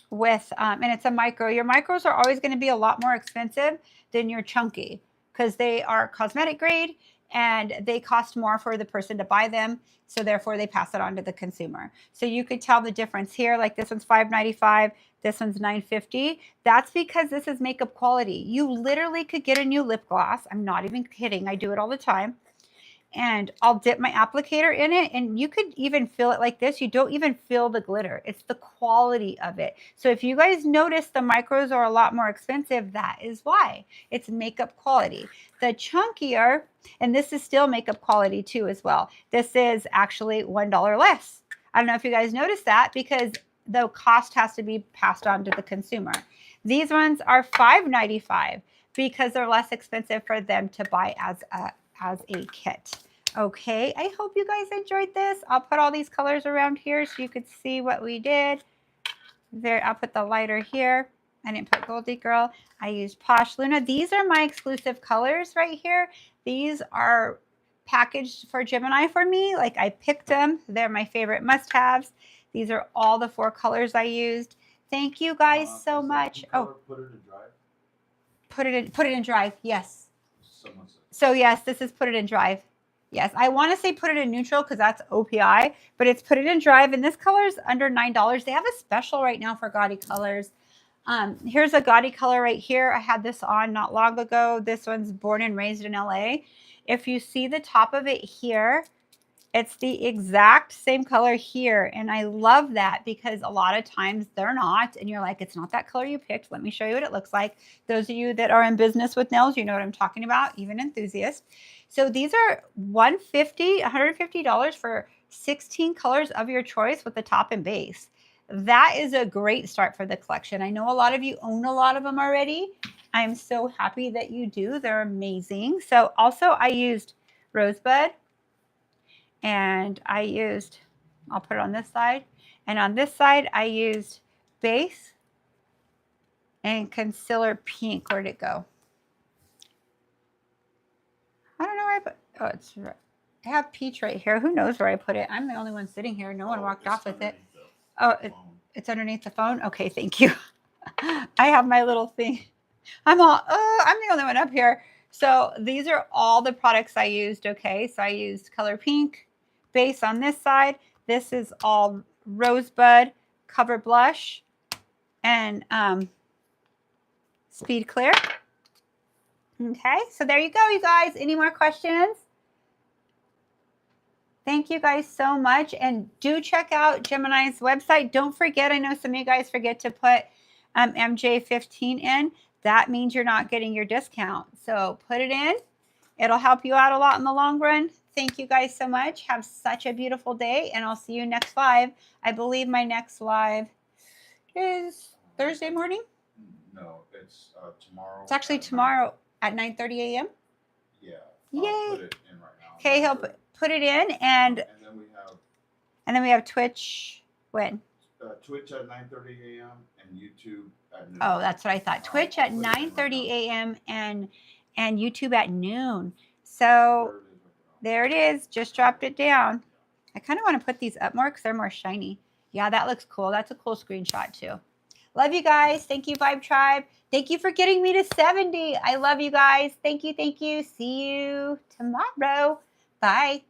with, and it's a micro. Your micros are always going to be a lot more expensive than your chunky because they are cosmetic grade and they cost more for the person to buy them. So therefore they pass it on to the consumer. So you could tell the difference here. Like this one's $5.95. This one's $9.50. That's because this is makeup quality. You literally could get a new lip gloss. I'm not even kidding. I do it all the time. And I'll dip my applicator in it and you could even feel it like this. You don't even feel the glitter. It's the quality of it. So if you guys notice the micros are a lot more expensive, that is why. It's makeup quality. The chunkier, and this is still makeup quality too as well. This is actually $1 less. I don't know if you guys noticed that because the cost has to be passed on to the consumer. These ones are $5.95 because they're less expensive for them to buy as a kit. Okay, I hope you guys enjoyed this. I'll put all these colors around here so you could see what we did. There, I'll put the lighter here. I didn't put Goldie Girl. I used Posh Luna. These are my exclusive colors right here. These are packaged for Gemini for me. Like I picked them. They're my favorite must-haves. These are all the 4 colors I used. Thank you guys so much. Oh, put it in drive. Put it in drive. Yes. Someone said. So yes, this is put it in drive. Yes, I want to say put it in neutral because that's OPI, but it's put it in drive, and this color is under $9. They have a special right now for Gotti colors. Here's a Gotti color right here. I had this on not long ago. This one's born and raised in LA. If you see the top of it here, it's the exact same color here. And I love that because a lot of times they're not. And you're like, it's not that color you picked. Let me show you what it looks like. Those of you that are in business with nails, you know what I'm talking about, even enthusiasts. So these are $150 for 16 colors of your choice with the top and base. That is a great start for the collection. I know a lot of you own a lot of them already. I'm so happy that you do. They're amazing. So also I used Rosebud. And I used, I'll put it on this side. And on this side, I used base and concealer pink. Where'd it go? I don't know where I put, oh, it's right. I have peach right here. Who knows where I put it? I'm the only one sitting here. No one walked off with it. Oh, it's underneath the phone? Okay, thank you. I have my little thing. I'm the only one up here. So these are all the products I used, okay? So I used color pink, base on this side. This is all Rosebud Cover Blush and Speed Clear. Okay, so there you go, you guys. Any more questions? Thank you guys so much. And do check out Gemini's website. Don't forget, I know some of you guys forget to put MJ15 in. That means you're not getting your discount. So put it in. It'll help you out a lot in the long run. Thank you guys so much. Have such a beautiful day, and I'll see you next live. I believe my next live is Thursday morning. No, it's tomorrow. It's actually tomorrow at 9:30 a.m. Yeah. Yay. Put it in right now. Okay, he'll put it in, and then we have Twitch when? Twitch at 9:30 a.m. and YouTube at noon. Oh, that's what I thought. Twitch at 9:30 a.m. and YouTube at noon. So there it is. Just dropped it down. I kind of want to put these up more because they're more shiny. Yeah, that looks cool. That's a cool screenshot too. Love you guys. Thank you, Vibe Tribe. Thank you for getting me to 70. I love you guys. Thank you. Thank you. See you tomorrow. Bye.